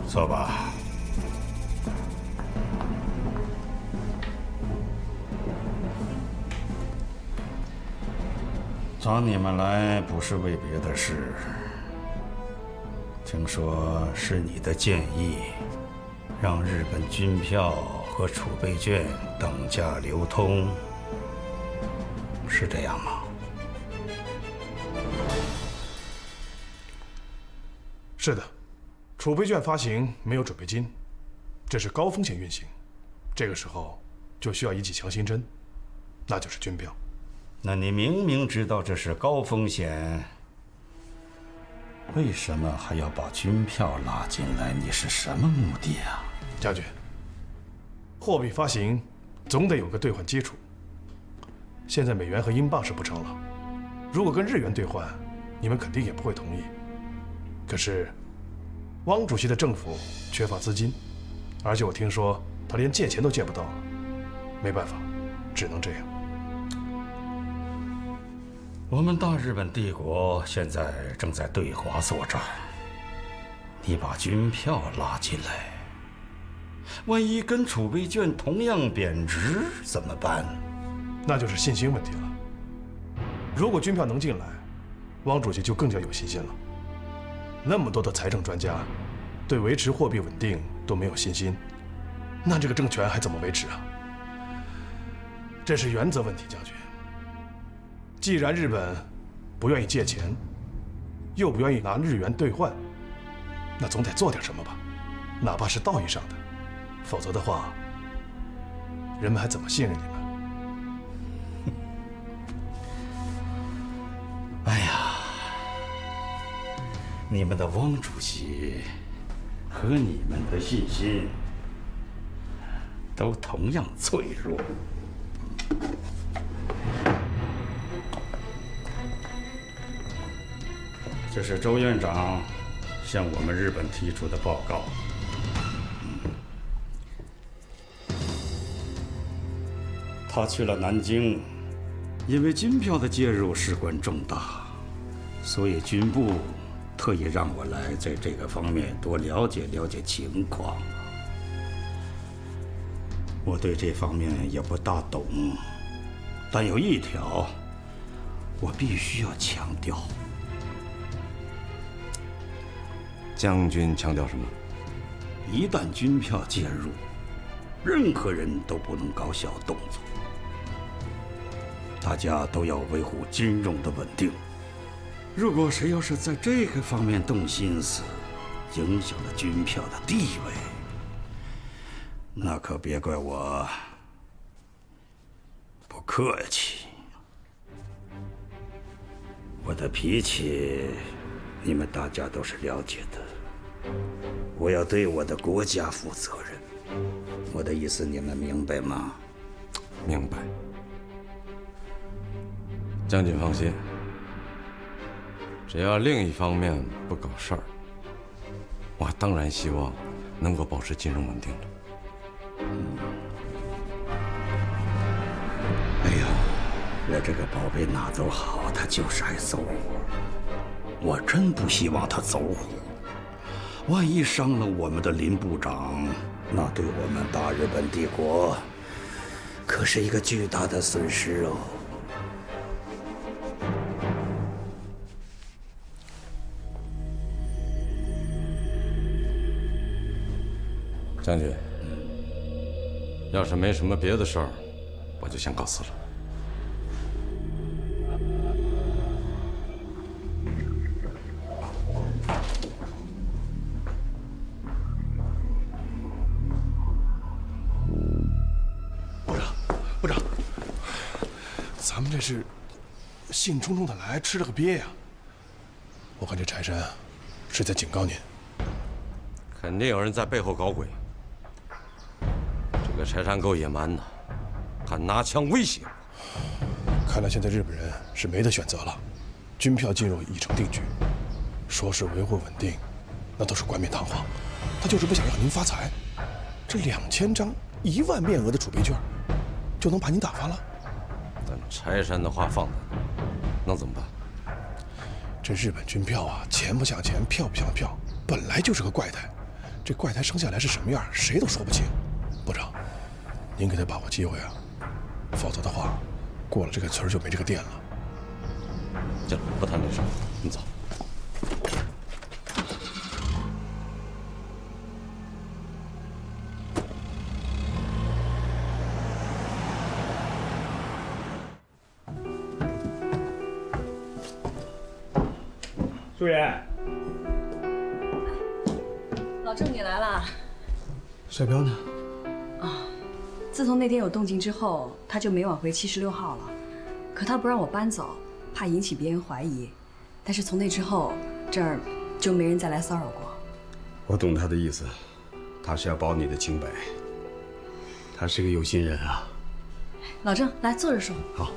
坐吧。找你们来不是为别的事，听说是你的建议，让日本军票和储备券等价流通，是这样吗？是的。储备券发行没有准备金，这是高风险运行，这个时候就需要一剂强心针，那就是军票。那你明明知道这是高风险，为什么还要把军票拉进来？你是什么目的啊？将军，货币发行总得有个兑换基础。现在美元和英镑是不成了，如果跟日元兑换，你们肯定也不会同意。可是汪主席的政府缺乏资金，而且我听说他连借钱都借不到了，没办法，只能这样。我们大日本帝国现在正在对华作战，你把军票拉进来，万一跟储备券同样贬值怎么办？那就是信心问题了。如果军票能进来，汪主席就更加有信心了。那么多的财政专家对维持货币稳定都没有信心，那这个政权还怎么维持啊？这是原则问题，将军。既然日本不愿意借钱，又不愿意拿日元兑换，那总得做点什么吧，哪怕是道义上的，否则的话，人们还怎么信任你们？哎呀，你们的汪主席和你们的信心都同样脆弱。这是周院长向我们日本提出的报告。他去了南京，因为军票的介入事关重大，所以军部特意让我来在这个方面多了解了解情况。我对这方面也不大懂，但有一条我必须要强调。将军强调什么？一旦军票介入，任何人都不能搞小动作。大家都要维护金融的稳定。如果谁要是在这个方面动心思，影响了军票的地位，那可别怪我不客气。我的脾气，你们大家都是了解的。我要对我的国家负责任，我的意思你们明白吗？明白。将军放心，只要另一方面不搞事儿，我当然希望能够保持金融稳定的。我这个宝贝哪走好，他就是爱走火。我真不希望他走火，万一伤了我们的林部长，那对我们大日本帝国可是一个巨大的损失哦。将军，要是没什么别的事儿，我就先告辞了。部长，咱们这是兴冲冲的来，吃了个鳖呀！我看这柴山是在警告您。肯定有人在背后搞鬼。这个柴山够野蛮的，敢拿枪威胁我。看来现在日本人是没得选择了，军票进入已成定局。说是维护稳定，那都是冠冕堂皇。他就是不想让您发财。这2000张1万面额的储备券，就能把您打发了。但柴山的话放在那，能怎么办？这日本军票啊，钱不像钱，票不像票，本来就是个怪胎。这怪胎生下来是什么样，谁都说不清。部长，您给他把握机会啊，否则的话，过了这个村就没这个店了。行，不谈这事，你走。舒言，老郑你来了。帅彪呢？自从那天有动静之后，他就没往回76号了。可他不让我搬走，怕引起别人怀疑。但是从那之后，这儿就没人再来骚扰过。我懂他的意思，他是要保你的清白。他是个有心人啊。老郑，来坐着说。好。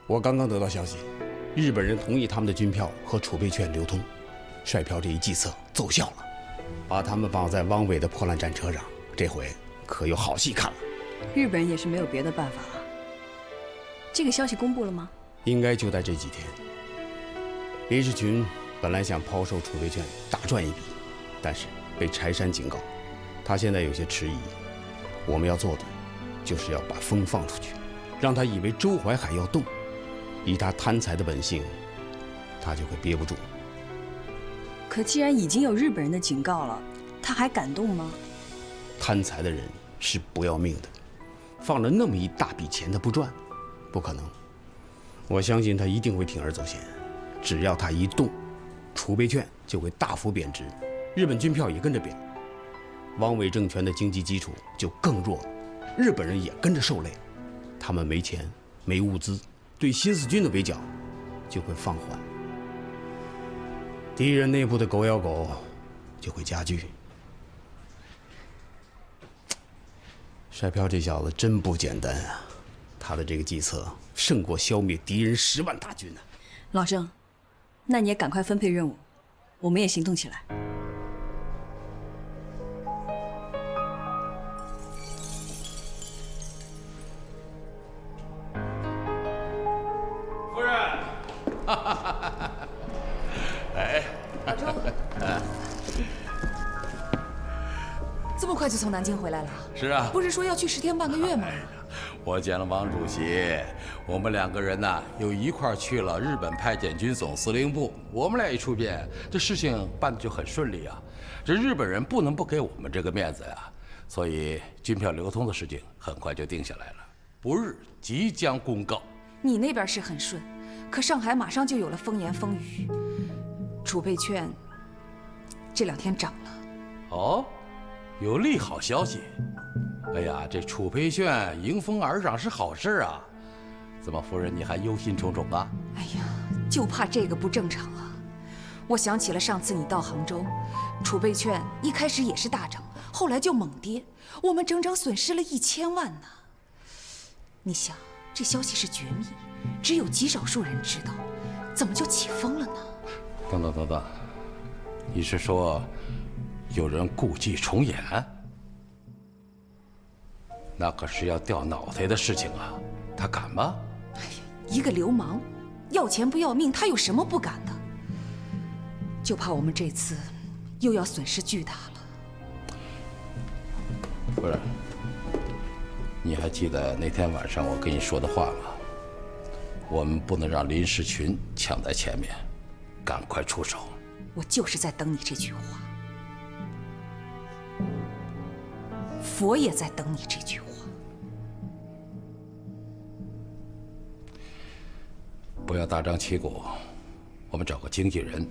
我刚刚得到消息，日本人同意他们的军票和储备券流通，帅票这一计策奏效了，把他们绑在汪伪的破烂战车上，这回可有好戏看了。日本人也是没有别的办法了。这个消息公布了吗？应该就在这几天。林士群本来想抛售储备券大赚一笔，但是被柴山警告，他现在有些迟疑。我们要做的，就是要把风放出去，让他以为周淮海要动。以他贪财的本性，他就会憋不住。可既然已经有日本人的警告了，他还敢动吗？贪财的人是不要命的，放了那么一大笔钱他不赚，不可能。我相信他一定会铤而走险，只要他一动，储备券就会大幅贬值，日本军票也跟着贬，汪伪政权的经济基础就更弱了，日本人也跟着受累，他们没钱没物资。对新四军的围剿就会放缓，敌人内部的狗咬狗就会加剧。帅票这小子真不简单啊，他的这个计策胜过消灭敌人10万大军呢。老郑，那你也赶快分配任务，我们也行动起来。哎，老周，这么快就从南京回来了？是啊，不是说要去10天半个月吗？我见了王主席，我们2个人呢又一块儿去了日本派遣军总司令部。我们俩一出边，这事情办得就很顺利啊。这日本人不能不给我们这个面子呀，所以军票流通的事情很快就定下来了，不日即将公告。你那边是很顺，可上海马上就有了风言风语，储备券这2天涨了。哦，有利好消息。哎呀，这储备券迎风而涨是好事啊！怎么，夫人你还忧心忡忡啊？哎呀，就怕这个不正常啊！我想起了上次你到杭州，储备券一开始也是大涨，后来就猛跌，我们整整损失了1000万呢。你想，这消息是绝密，只有极少数人知道，怎么就起风了呢？等等等等，你是说有人故伎重演？那可是要掉脑袋的事情啊，他敢吗？一个流氓，要钱不要命，他有什么不敢的？就怕我们这次又要损失巨大了。不是，你还记得那天晚上我跟你说的话吗？我们不能让林世群抢在前面，赶快出手。我就是在等你这句话，佛也在等你这句话。不要大张旗鼓，我们找个经纪人，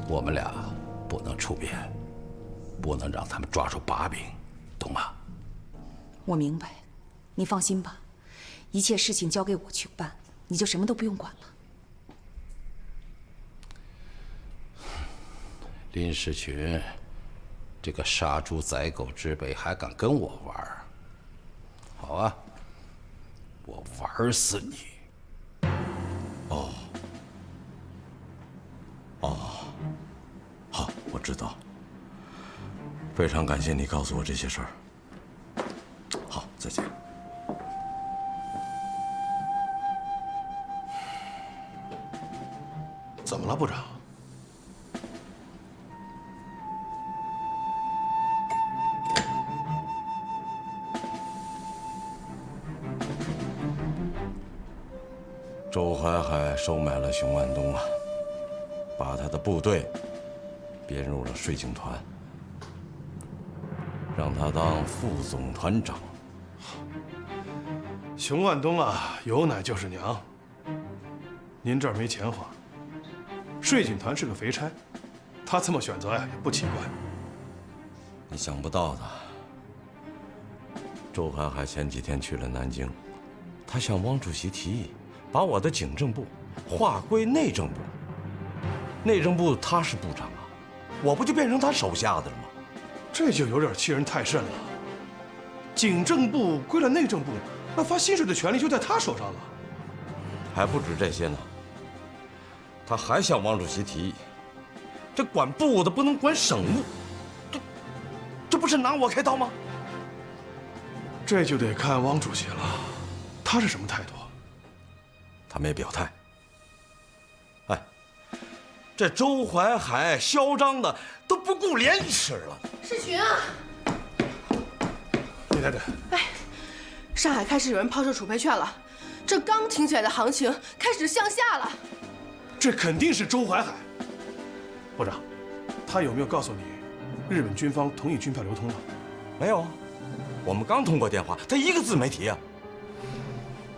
我们俩不能出面，不能让他们抓住把柄，懂吗？我明白，你放心吧，一切事情交给我去办，你就什么都不用管了。林世群，这个杀猪宰狗之辈还敢跟我玩？好啊，我玩死你！好，我知道。非常感谢你告诉我这些事儿。好，再见。怎么了，部长？周海海收买了熊万东啊，把他的部队编入了税警团，让他当副总团长。熊万东啊，有奶就是娘。您这儿没钱花，税警团是个肥差，他这么选择呀，也不奇怪。你想不到的，周海海前几天去了南京，他向汪主席提议，把我的警政部划归内政部。内政部他是部长啊，我不就变成他手下的了吗？这就有点欺人太甚了。警政部归了内政部，那发薪水的权利就在他手上了。还不止这些呢，他还向汪主席提议，这管部的不能管省务，这不是拿我开刀吗？这就得看汪主席了，他是什么态度？他没表态。哎，这周淮海嚣张的都不顾廉耻了。世群啊！你等等。哎，上海开始有人抛售储备券了，这刚挺起来的行情开始向下了。这肯定是周淮海。部长，他有没有告诉你，日本军方同意军票流通了？没有啊，我们刚通过电话，他一个字没提啊。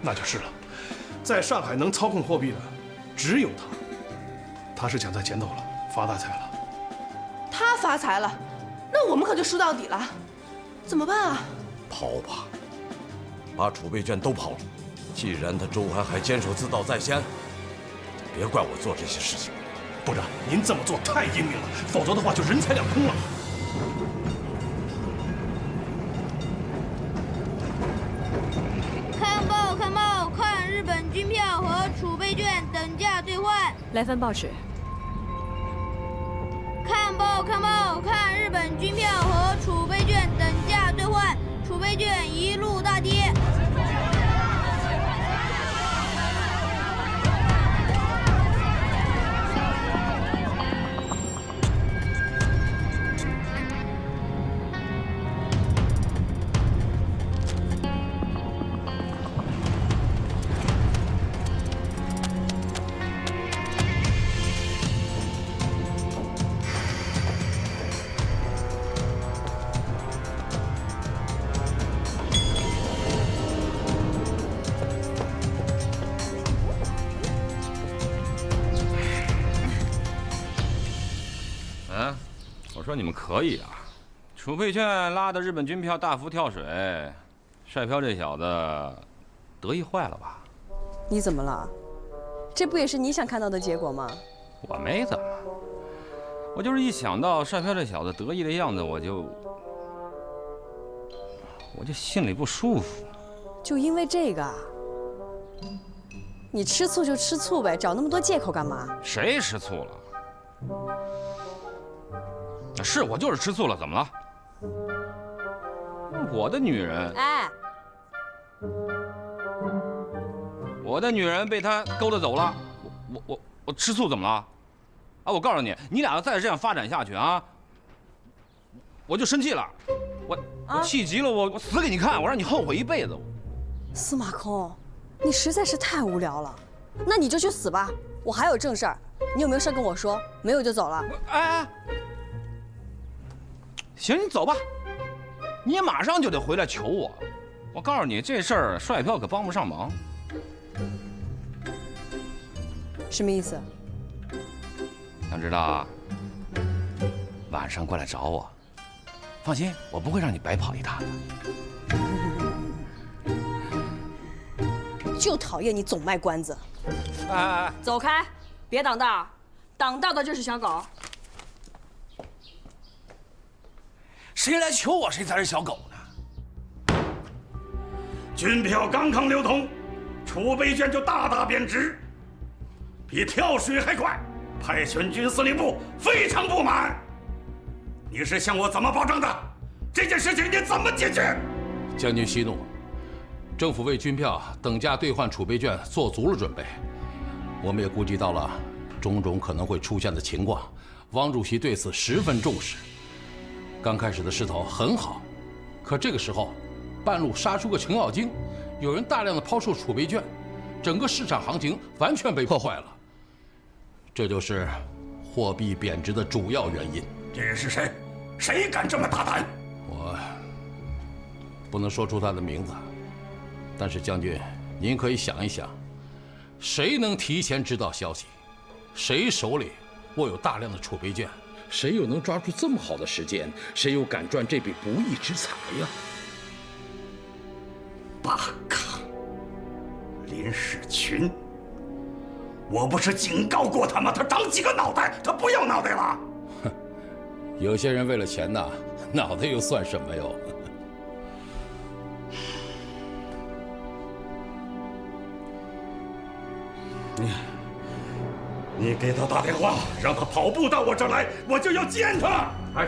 那就是了。在上海能操控货币的只有他，他是抢在前头了，发大财了。他发财了，那我们可就输到底了，怎么办啊？跑吧，把储备券都跑了。既然他周淮海监守自盗在先，别怪我做这些事情。部长，您这么做太英明了，否则的话就人财两空了。看报，看日本军票和储备券等价兑换。来份报纸。看报，看日本军票和储备券等价兑换，储备券一路大跌。我说你们可以啊，储备券拉的日本军票大幅跳水，帅飘这小子得意坏了吧？你怎么了？这不也是你想看到的结果吗？我没怎么，我就是一想到帅飘这小子得意的样子，我就心里不舒服。就因为这个啊？你吃醋就吃醋呗，找那么多借口干嘛？谁吃醋了？是我就是吃醋了，怎么了？我的女人，哎，我的女人被他勾搭走了，我吃醋怎么了？啊，我告诉你，你俩要再这样发展下去啊，我就生气了，我气急了，我死给你看，我让你后悔一辈子。司马空，你实在是太无聊了，那你就去死吧，我还有正事儿。你有没有事跟我说？没有就走了。哎，行，你走吧，你也马上就得回来求我。我告诉你，这事儿帅票可帮不上忙。什么意思？想知道啊？晚上过来找我，放心，我不会让你白跑一趟的。就讨厌你总卖关子。哎，走开，别挡道，挡道的就是小狗。谁来求我，谁才是小狗呢？军票刚刚流通，储备券就大大贬值，比跳水还快。派全军司令部非常不满。你是向我怎么保证的？这件事情你怎么解决？将军息怒，政府为军票等价兑换储备券做足了准备，我们也估计到了种种可能会出现的情况。汪主席对此十分重视。刚开始的势头很好，可这个时候，半路杀出个程咬金，有人大量的抛售储备券，整个市场行情完全被破坏了。这就是货币贬值的主要原因。这人是谁？谁敢这么大胆？我不能说出他的名字，但是将军，您可以想一想，谁能提前知道消息？谁手里握有大量的储备券？谁又能抓住这么好的时间？谁又敢赚这笔不义之财呀？巴卡，林世群。我不是警告过他吗？他长几个脑袋？他不要脑袋了？哼，有些人为了钱呐，脑袋又算什么哟？你给他打电话，让他跑步到我这儿来，我就要见他。哎，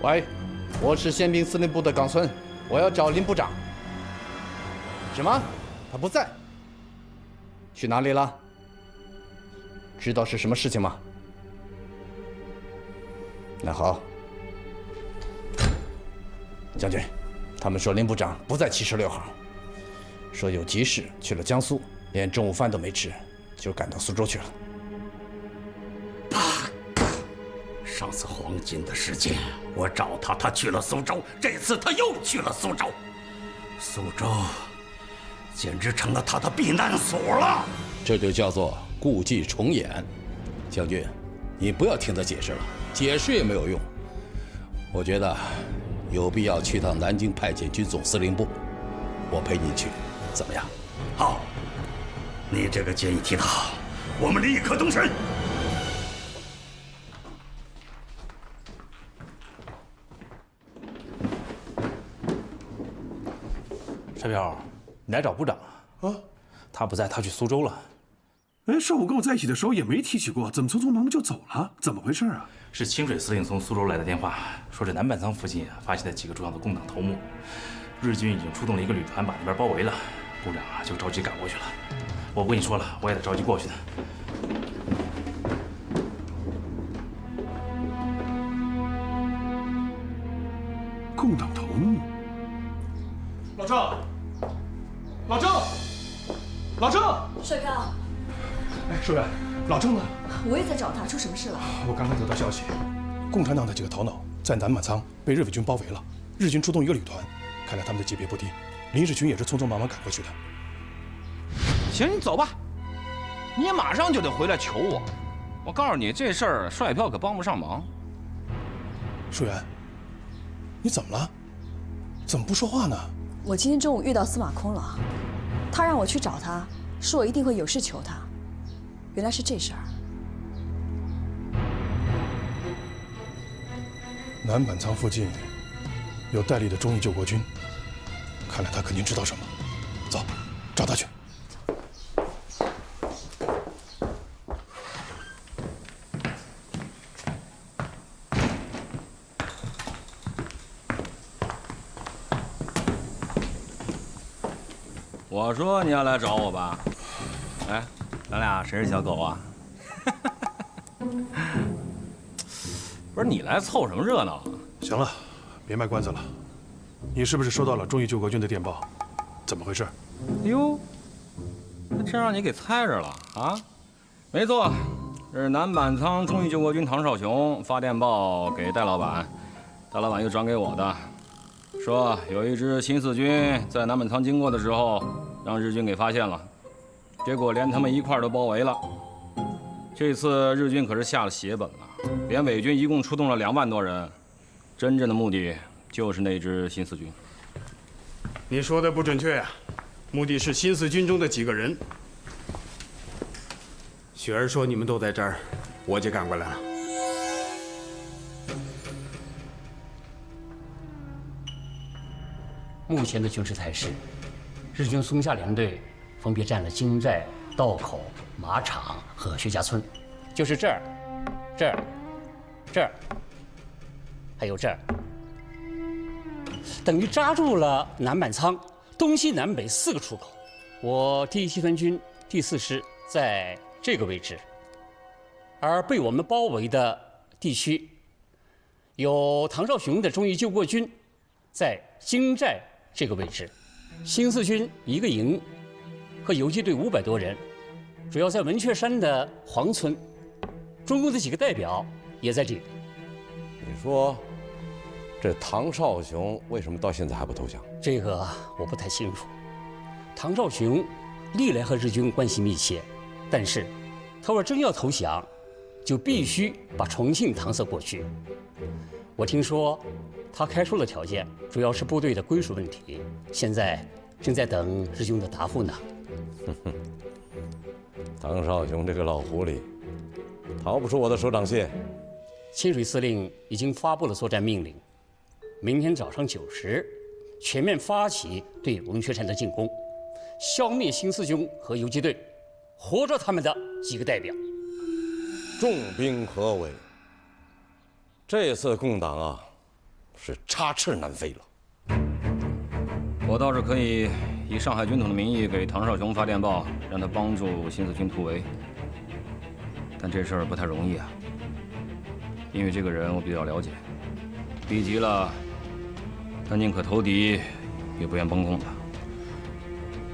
喂，我是宪兵司令部的冈村，我要找林部长。什么？他不在？去哪里了？知道是什么事情吗？那好，将军，他们说林部长不在76号，说有急事去了江苏，连中午饭都没吃，就赶到苏州去了。上次黄金的事件，我找他，他去了苏州。这次他又去了苏州，苏州简直成了他的避难所了。这就叫做故伎重演。将军，你不要听他解释了，解释也没有用。我觉得有必要去趟南京派遣军总司令部，我陪你去，怎么样？好，你这个建议提得好，我们立刻动身。帅票，你来找部长啊？他不在，他去苏州了。哎，上午跟我在一起的时候也没提起过，怎么匆匆忙忙就走了？怎么回事啊？是清水司令从苏州来的电话，说这南半仓附近发现了几个重要的共党头目，日军已经出动了一个旅团把那边包围了，部长就着急赶过去了。我不跟你说了，我也得着急过去呢。共党头目，老郑，老郑，老郑，帅票，哎，舒远，老郑呢？我也在找他，出什么事了？我刚刚得到消息，共产党的几个头脑在南满仓被日伪军包围了，日军出动一个旅团，看来他们的级别不低。林世群也是匆匆忙忙赶过去的。行，你走吧，你也马上就得回来求我。我告诉你，这事儿帅票可帮不上忙。舒远，你怎么了？怎么不说话呢？我今天中午遇到司马空了，他让我去找他，说我一定会有事求他。原来是这事儿。南满仓附近有戴笠的忠义救国军，看来他肯定知道什么。走，找他去。我说你要来找我吧？哎，咱俩谁是小狗啊？不是你来凑什么热闹？行了，别卖关子了。你是不是收到了忠义救国军的电报？怎么回事？哟，那真让你给猜着了啊！没错，是南板仓忠义救国军唐少雄发电报给戴老板，戴老板又转给我的，说有一支新四军在南板仓经过的时候，让日军给发现了，结果连他们一块儿都包围了。这次日军可是下了血本了，连伪军一共出动了2万多人，真正的目的就是那支新四军。你说的不准确呀，目的是新四军中的几个人。雪儿说你们都在这儿，我就赶过来了。目前的军事态势，日军松下2队分别占了京寨、道口、马场和薛家村，就是这儿、这儿、这儿，还有这儿，等于扎住了南板仓东西南北4个出口。我第7分军第4师在这个位置，而被我们包围的地区有唐少雄的忠义救国军在京寨这个位置，新四军1个营和游击队500多人，主要在文雀山的黄村。中共的几个代表也在这里。你说，这唐少雄为什么到现在还不投降？这个我不太清楚。唐少雄历来和日军关系密切，但是他若真要投降，就必须把重庆搪塞过去。我听说他开出了条件，主要是部队的归属问题，现在正在等日军的答复呢。唐少雄这个老狐狸，逃不出我的手掌心。清水司令已经发布了作战命令，明天早上9时，全面发起对文雀山的进攻，消灭新四军和游击队，活捉他们的几个代表。重兵合围，这次共党啊，是插翅难飞了。我倒是可以以上海军统的名义给唐少雄发电报，让他帮助新四军突围。但这事儿不太容易啊，因为这个人我比较了解，逼急了，他宁可投敌，也不愿崩共的。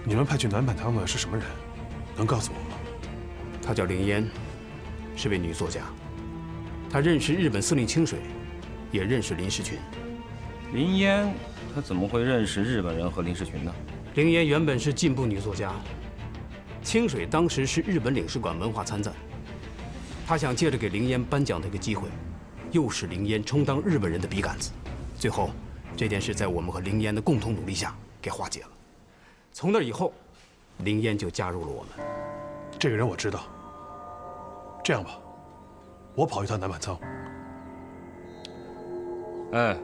你们派去南板仓的是什么人？能告诉我吗？她叫林烟，是位女作家。她认识日本司令清水，也认识林士群。林烟，她怎么会认识日本人和林士群呢？林烟原本是进步女作家，清水当时是日本领事馆文化参赞，他想借着给林烟颁奖的一个机会，诱使林烟充当日本人的笔杆子。最后，这件事在我们和林烟的共同努力下给化解了。从那以后，林烟就加入了我们。这个人我知道。这样吧，我跑一趟南板仓。哎，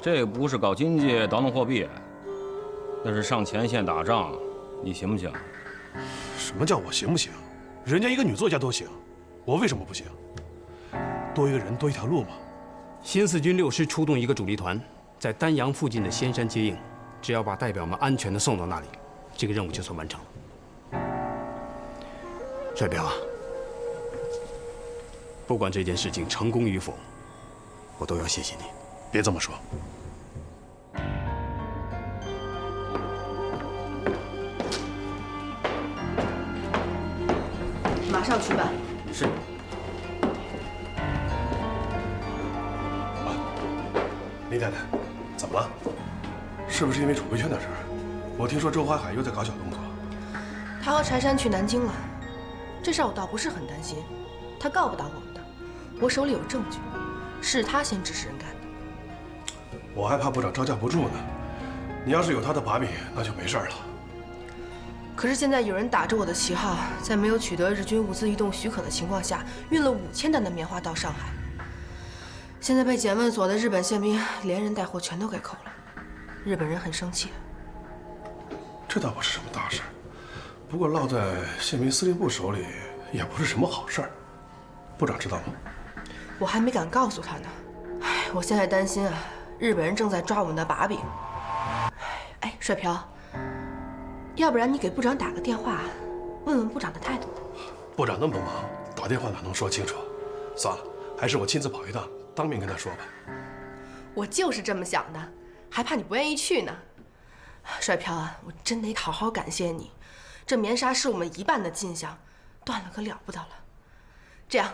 这不是搞经济倒腾货币，那是上前线打仗，你行不行？什么叫我行不行？人家一个女作家都行，我为什么不行？多一个人多一条路嘛。新四军6师出动一个主力团，在丹阳附近的仙山接应，只要把代表们安全地送到那里，这个任务就算完成了。帅彪啊，不管这件事情成功与否，我都要谢谢你。别这么说。马上去办。是。林太太，怎么了？是不是因为储备券的事儿？我听说周淮海又在搞小动作。他和柴山去南京了，这事儿我倒不是很担心，他告不倒我们的，我手里有证据，是他先指使人干的。我还怕部长招架不住呢。你要是有他的把柄，那就没事了。可是现在有人打着我的旗号，在没有取得日军物资移动许可的情况下，运了5000担的棉花到上海。现在被检问所的日本宪兵连人带货全都给扣了，日本人很生气。这倒不是什么大事，不过落在宪兵司令部手里也不是什么好事儿。部长知道吗？我还没敢告诉他呢。哎，我现在担心啊，日本人正在抓我们的把柄。哎，帅朴，要不然你给部长打个电话，问问部长的态度。部长那么忙，打电话哪能说清楚？算了，还是我亲自跑一趟，当面跟他说吧。我就是这么想的，还怕你不愿意去呢。帅飘啊，我真得好好感谢你，这棉纱是我们一半的进项，断了可了不得了。这样，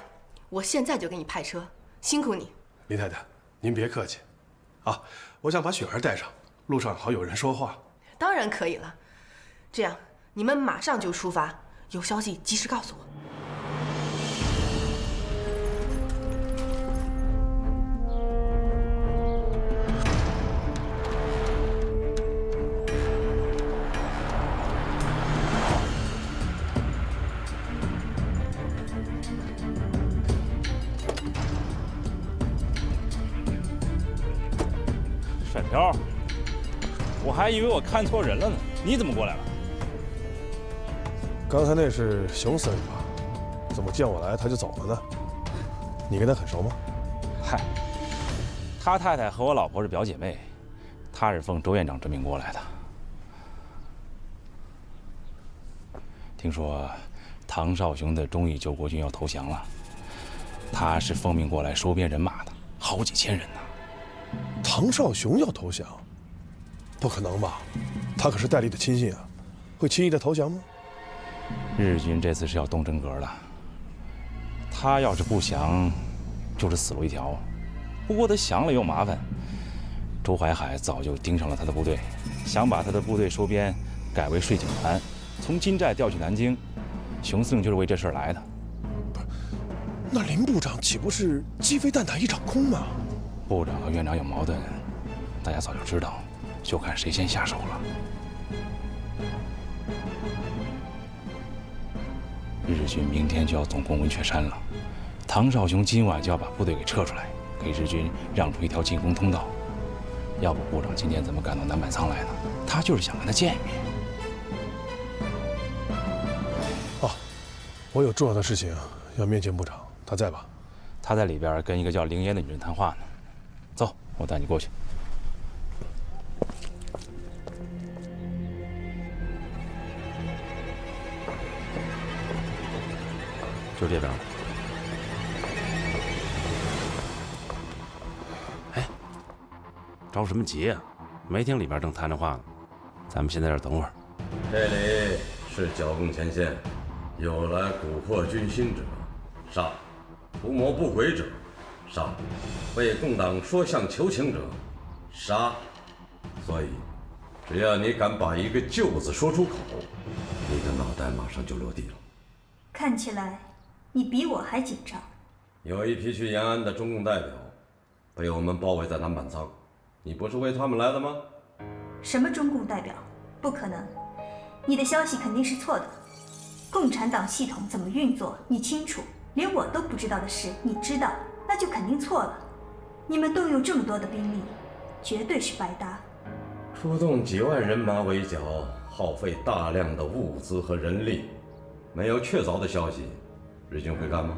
我现在就给你派车，辛苦你。林太太，您别客气。啊，我想把雪儿带上，路上好有人说话。当然可以了。这样，你们马上就出发，有消息及时告诉我。甩飘，我还以为我看错人了呢，你怎么过来了？刚才那是熊司令吧？怎么见我来他就走了呢？你跟他很熟吗？嗨，他太太和我老婆是表姐妹，他是奉周院长之命过来的。听说唐绍雄的忠义救国军要投降了，他是奉命过来收编人马的，好几千人呢。唐绍雄要投降？不可能吧？他可是戴笠的亲信啊，会轻易的投降吗？日军这次是要动真格的，他要是不降，就是死路一条。不过他降了又麻烦，周淮海早就盯上了他的部队，想把他的部队收编改为税警团，从金寨调去南京。熊司令就是为这事儿来的。不是，那林部长岂不是鸡飞蛋打一场空吗？部长和院长有矛盾，大家早就知道，就看谁先下手了。日军明天就要总攻文雀山了，唐绍雄今晚就要把部队给撤出来，给日军让出一条进攻通道。要不部长今天怎么赶到南坂仓来呢？他就是想跟他见一面。哦，我有重要的事情要面见部长，他在吧？他在里边跟一个叫灵烟的女人谈话呢。走，我带你过去。就这边。哎，着什么急啊？没听里边正谈着话呢。咱们先在这儿等会儿。这里是剿共前线，有来蛊惑军心者，杀；图谋不轨者，杀；为共党说相求情者，杀。所以，只要你敢把一个“救”字说出口，你的脑袋马上就落地了。看起来你比我还紧张。有一批去延安的中共代表，被我们包围在南坂仓，你不是为他们来的吗？什么中共代表？不可能，你的消息肯定是错的。共产党系统怎么运作，你清楚，连我都不知道的事，你知道，那就肯定错了。你们动用这么多的兵力，绝对是白搭。出动几万人马围剿，耗费大量的物资和人力，没有确凿的消息，日军会干吗？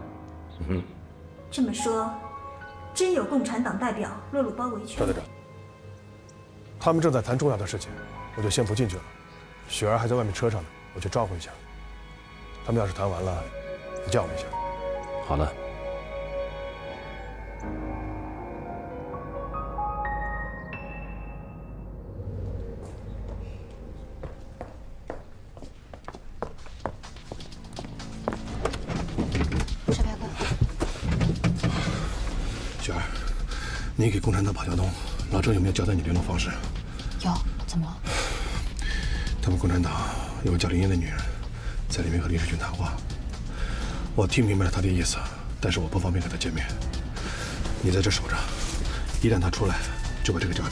这么说，真有共产党代表落入包围圈？赵队长，他们正在谈重要的事情，我就先不进去了。雪儿还在外面车上呢，我去招呼一下。他们要是谈完了，你叫我一下。好的。雪儿，你给共产党跑交通，老郑有没有交代你联络方式？有，怎么了？他们共产党有个叫林烟的女人，在里面和李世军谈话。我听明白了他的意思，但是我不方便和他见面。你在这守着，一旦他出来，就把这个交代。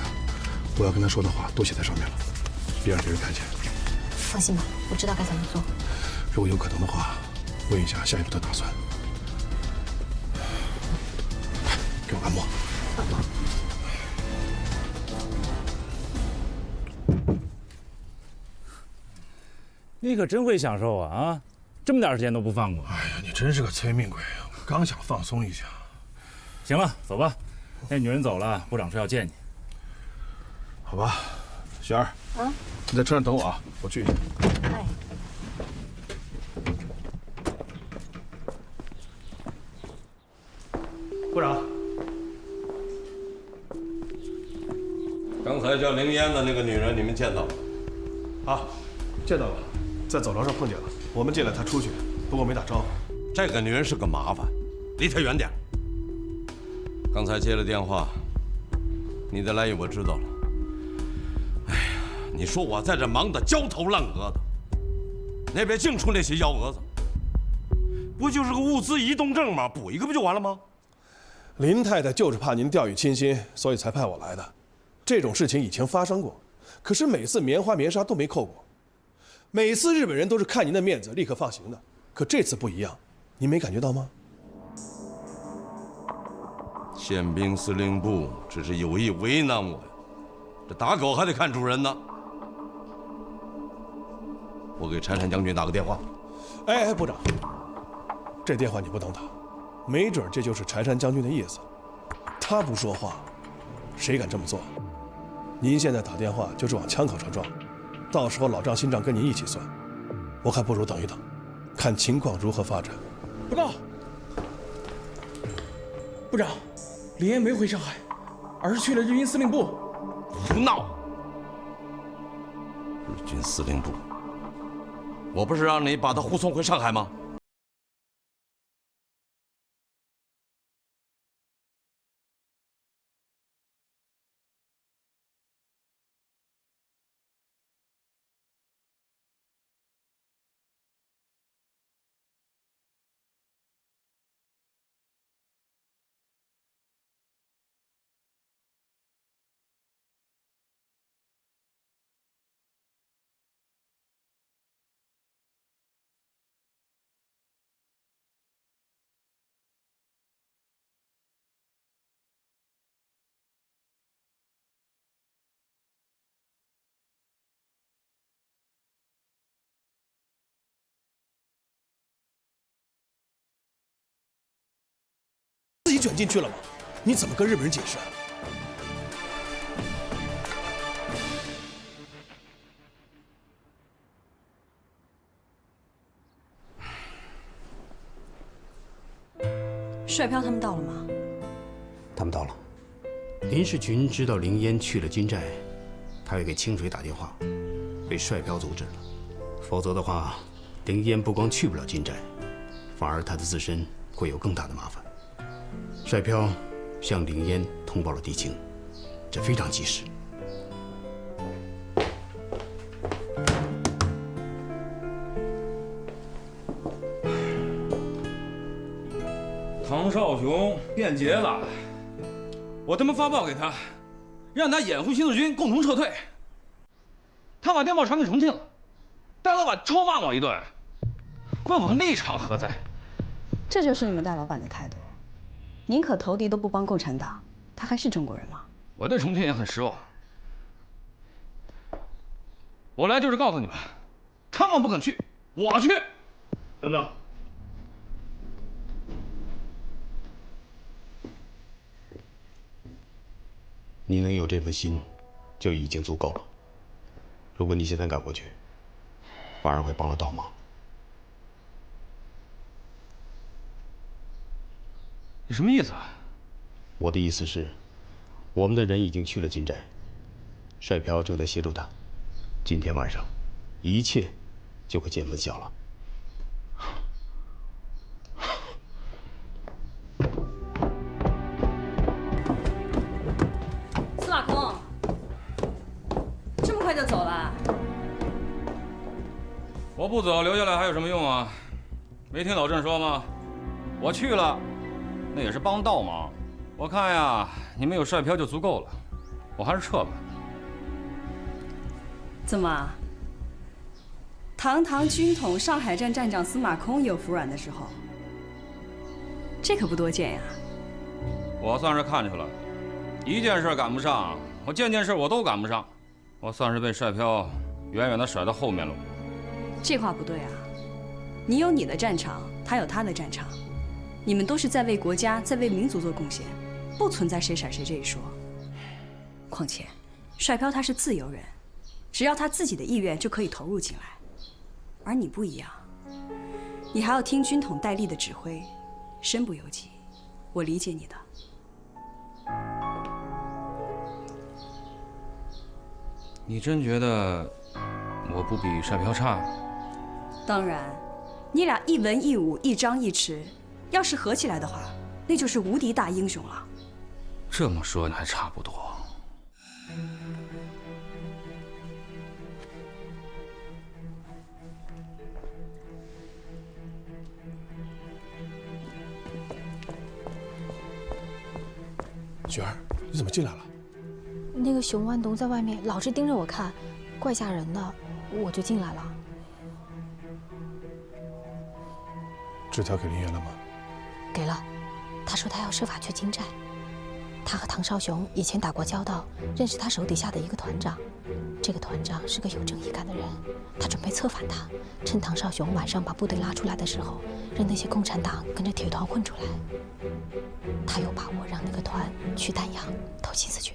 我要跟他说的话都写在上面了，别让别人看见。放心吧，我知道该怎么做。如果有可能的话，问一下下一步的打算。给我按摩。你可真会享受啊！这么点时间都不放过。哎呀，你真是个催命鬼！我刚想放松一下。行了，走吧。那女人走了，部长说要见你。好吧，雪儿，啊？你在车上等我啊，我去一下。哎。部长，刚才叫凌烟的那个女人，你们见到了？啊，见到了，在走廊上碰见了。我们见了她出去，不过没打招呼。这个女人是个麻烦，离她远点。刚才接了电话，你的来意我知道了。哎呀，你说我在这忙得焦头烂额的，那边净出那些幺蛾子，不就是个物资移动症吗？补一个不就完了吗？林太太就是怕您掉以轻心，所以才派我来的。这种事情以前发生过，可是每次棉花棉纱都没扣过，每次日本人都是看您的面子立刻放行的。可这次不一样，您没感觉到吗？宪兵司令部只是有意为难我呀，这打狗还得看主人呢。我给柴山将军打个电话。哎，部长，这电话你不能打。没准这就是柴山将军的意思，他不说话，谁敢这么做？您现在打电话就是往枪口上撞，到时候老账新账跟您一起算。我看不如等一等，看情况如何发展。报告，部长，林烟没回上海，而是去了日军司令部。胡闹！日军司令部，我不是让你把他护送回上海吗？自己卷进去了吗？你怎么跟日本人解释？帅飘他们到了吗？他们到了。林世群知道林烟去了金寨，他也给清水打电话，被帅飘阻止了。否则的话，林烟不光去不了金寨，反而他的自身会有更大的麻烦。帅飘向林烟通报了敌情，这非常及时。唐少雄变节了，我他妈发报给他，让他掩护新四军共同撤退。他把电报传给重庆了，大老板臭骂我一顿，问我立场何在。这就是你们大老板的态度，宁可投敌都不帮共产党，他还是中国人吗？我对重庆也很失望。我来就是告诉你们，他们不肯去，我去。等等。你能有这份心，就已经足够了。如果你现在赶过去，反而会帮了倒忙。你什么意思啊？我的意思是，我们的人已经去了金寨，帅飘正在协助他。今天晚上，一切就会见分晓了。司马空，这么快就走了？我不走，留下来还有什么用啊？没听老郑说吗？我去了，那也是帮倒忙。我看呀，你们有帅飘就足够了，我还是撤吧。怎么？堂堂军统上海站站长司马空也有服软的时候，这可不多见呀。我算是看出了，一件事赶不上，我件件事我都赶不上，我算是被帅飘远远的甩到后面了。这话不对啊！你有你的战场，他有他的战场，你们都是在为国家、在为民族做贡献，不存在谁甩谁这一说。况且，帅飘他是自由人，只要他自己的意愿就可以投入进来。而你不一样，你还要听军统戴笠的指挥，身不由己。我理解你的。你真觉得我不比帅飘差？当然，你俩一文一武，一张一弛，要是合起来的话，那就是无敌大英雄了。这么说还差不多。雪儿，你怎么进来了？那个熊万东在外面老是盯着我看，怪吓人的，我就进来了。纸条给林渊了吗？给了，他说他要设法去金寨。他和唐少雄以前打过交道，认识他手底下的一个团长。这个团长是个有正义感的人，他准备策反他，趁唐少雄晚上把部队拉出来的时候，让那些共产党跟着铁团混出来。他有把握让那个团去丹阳投新四军。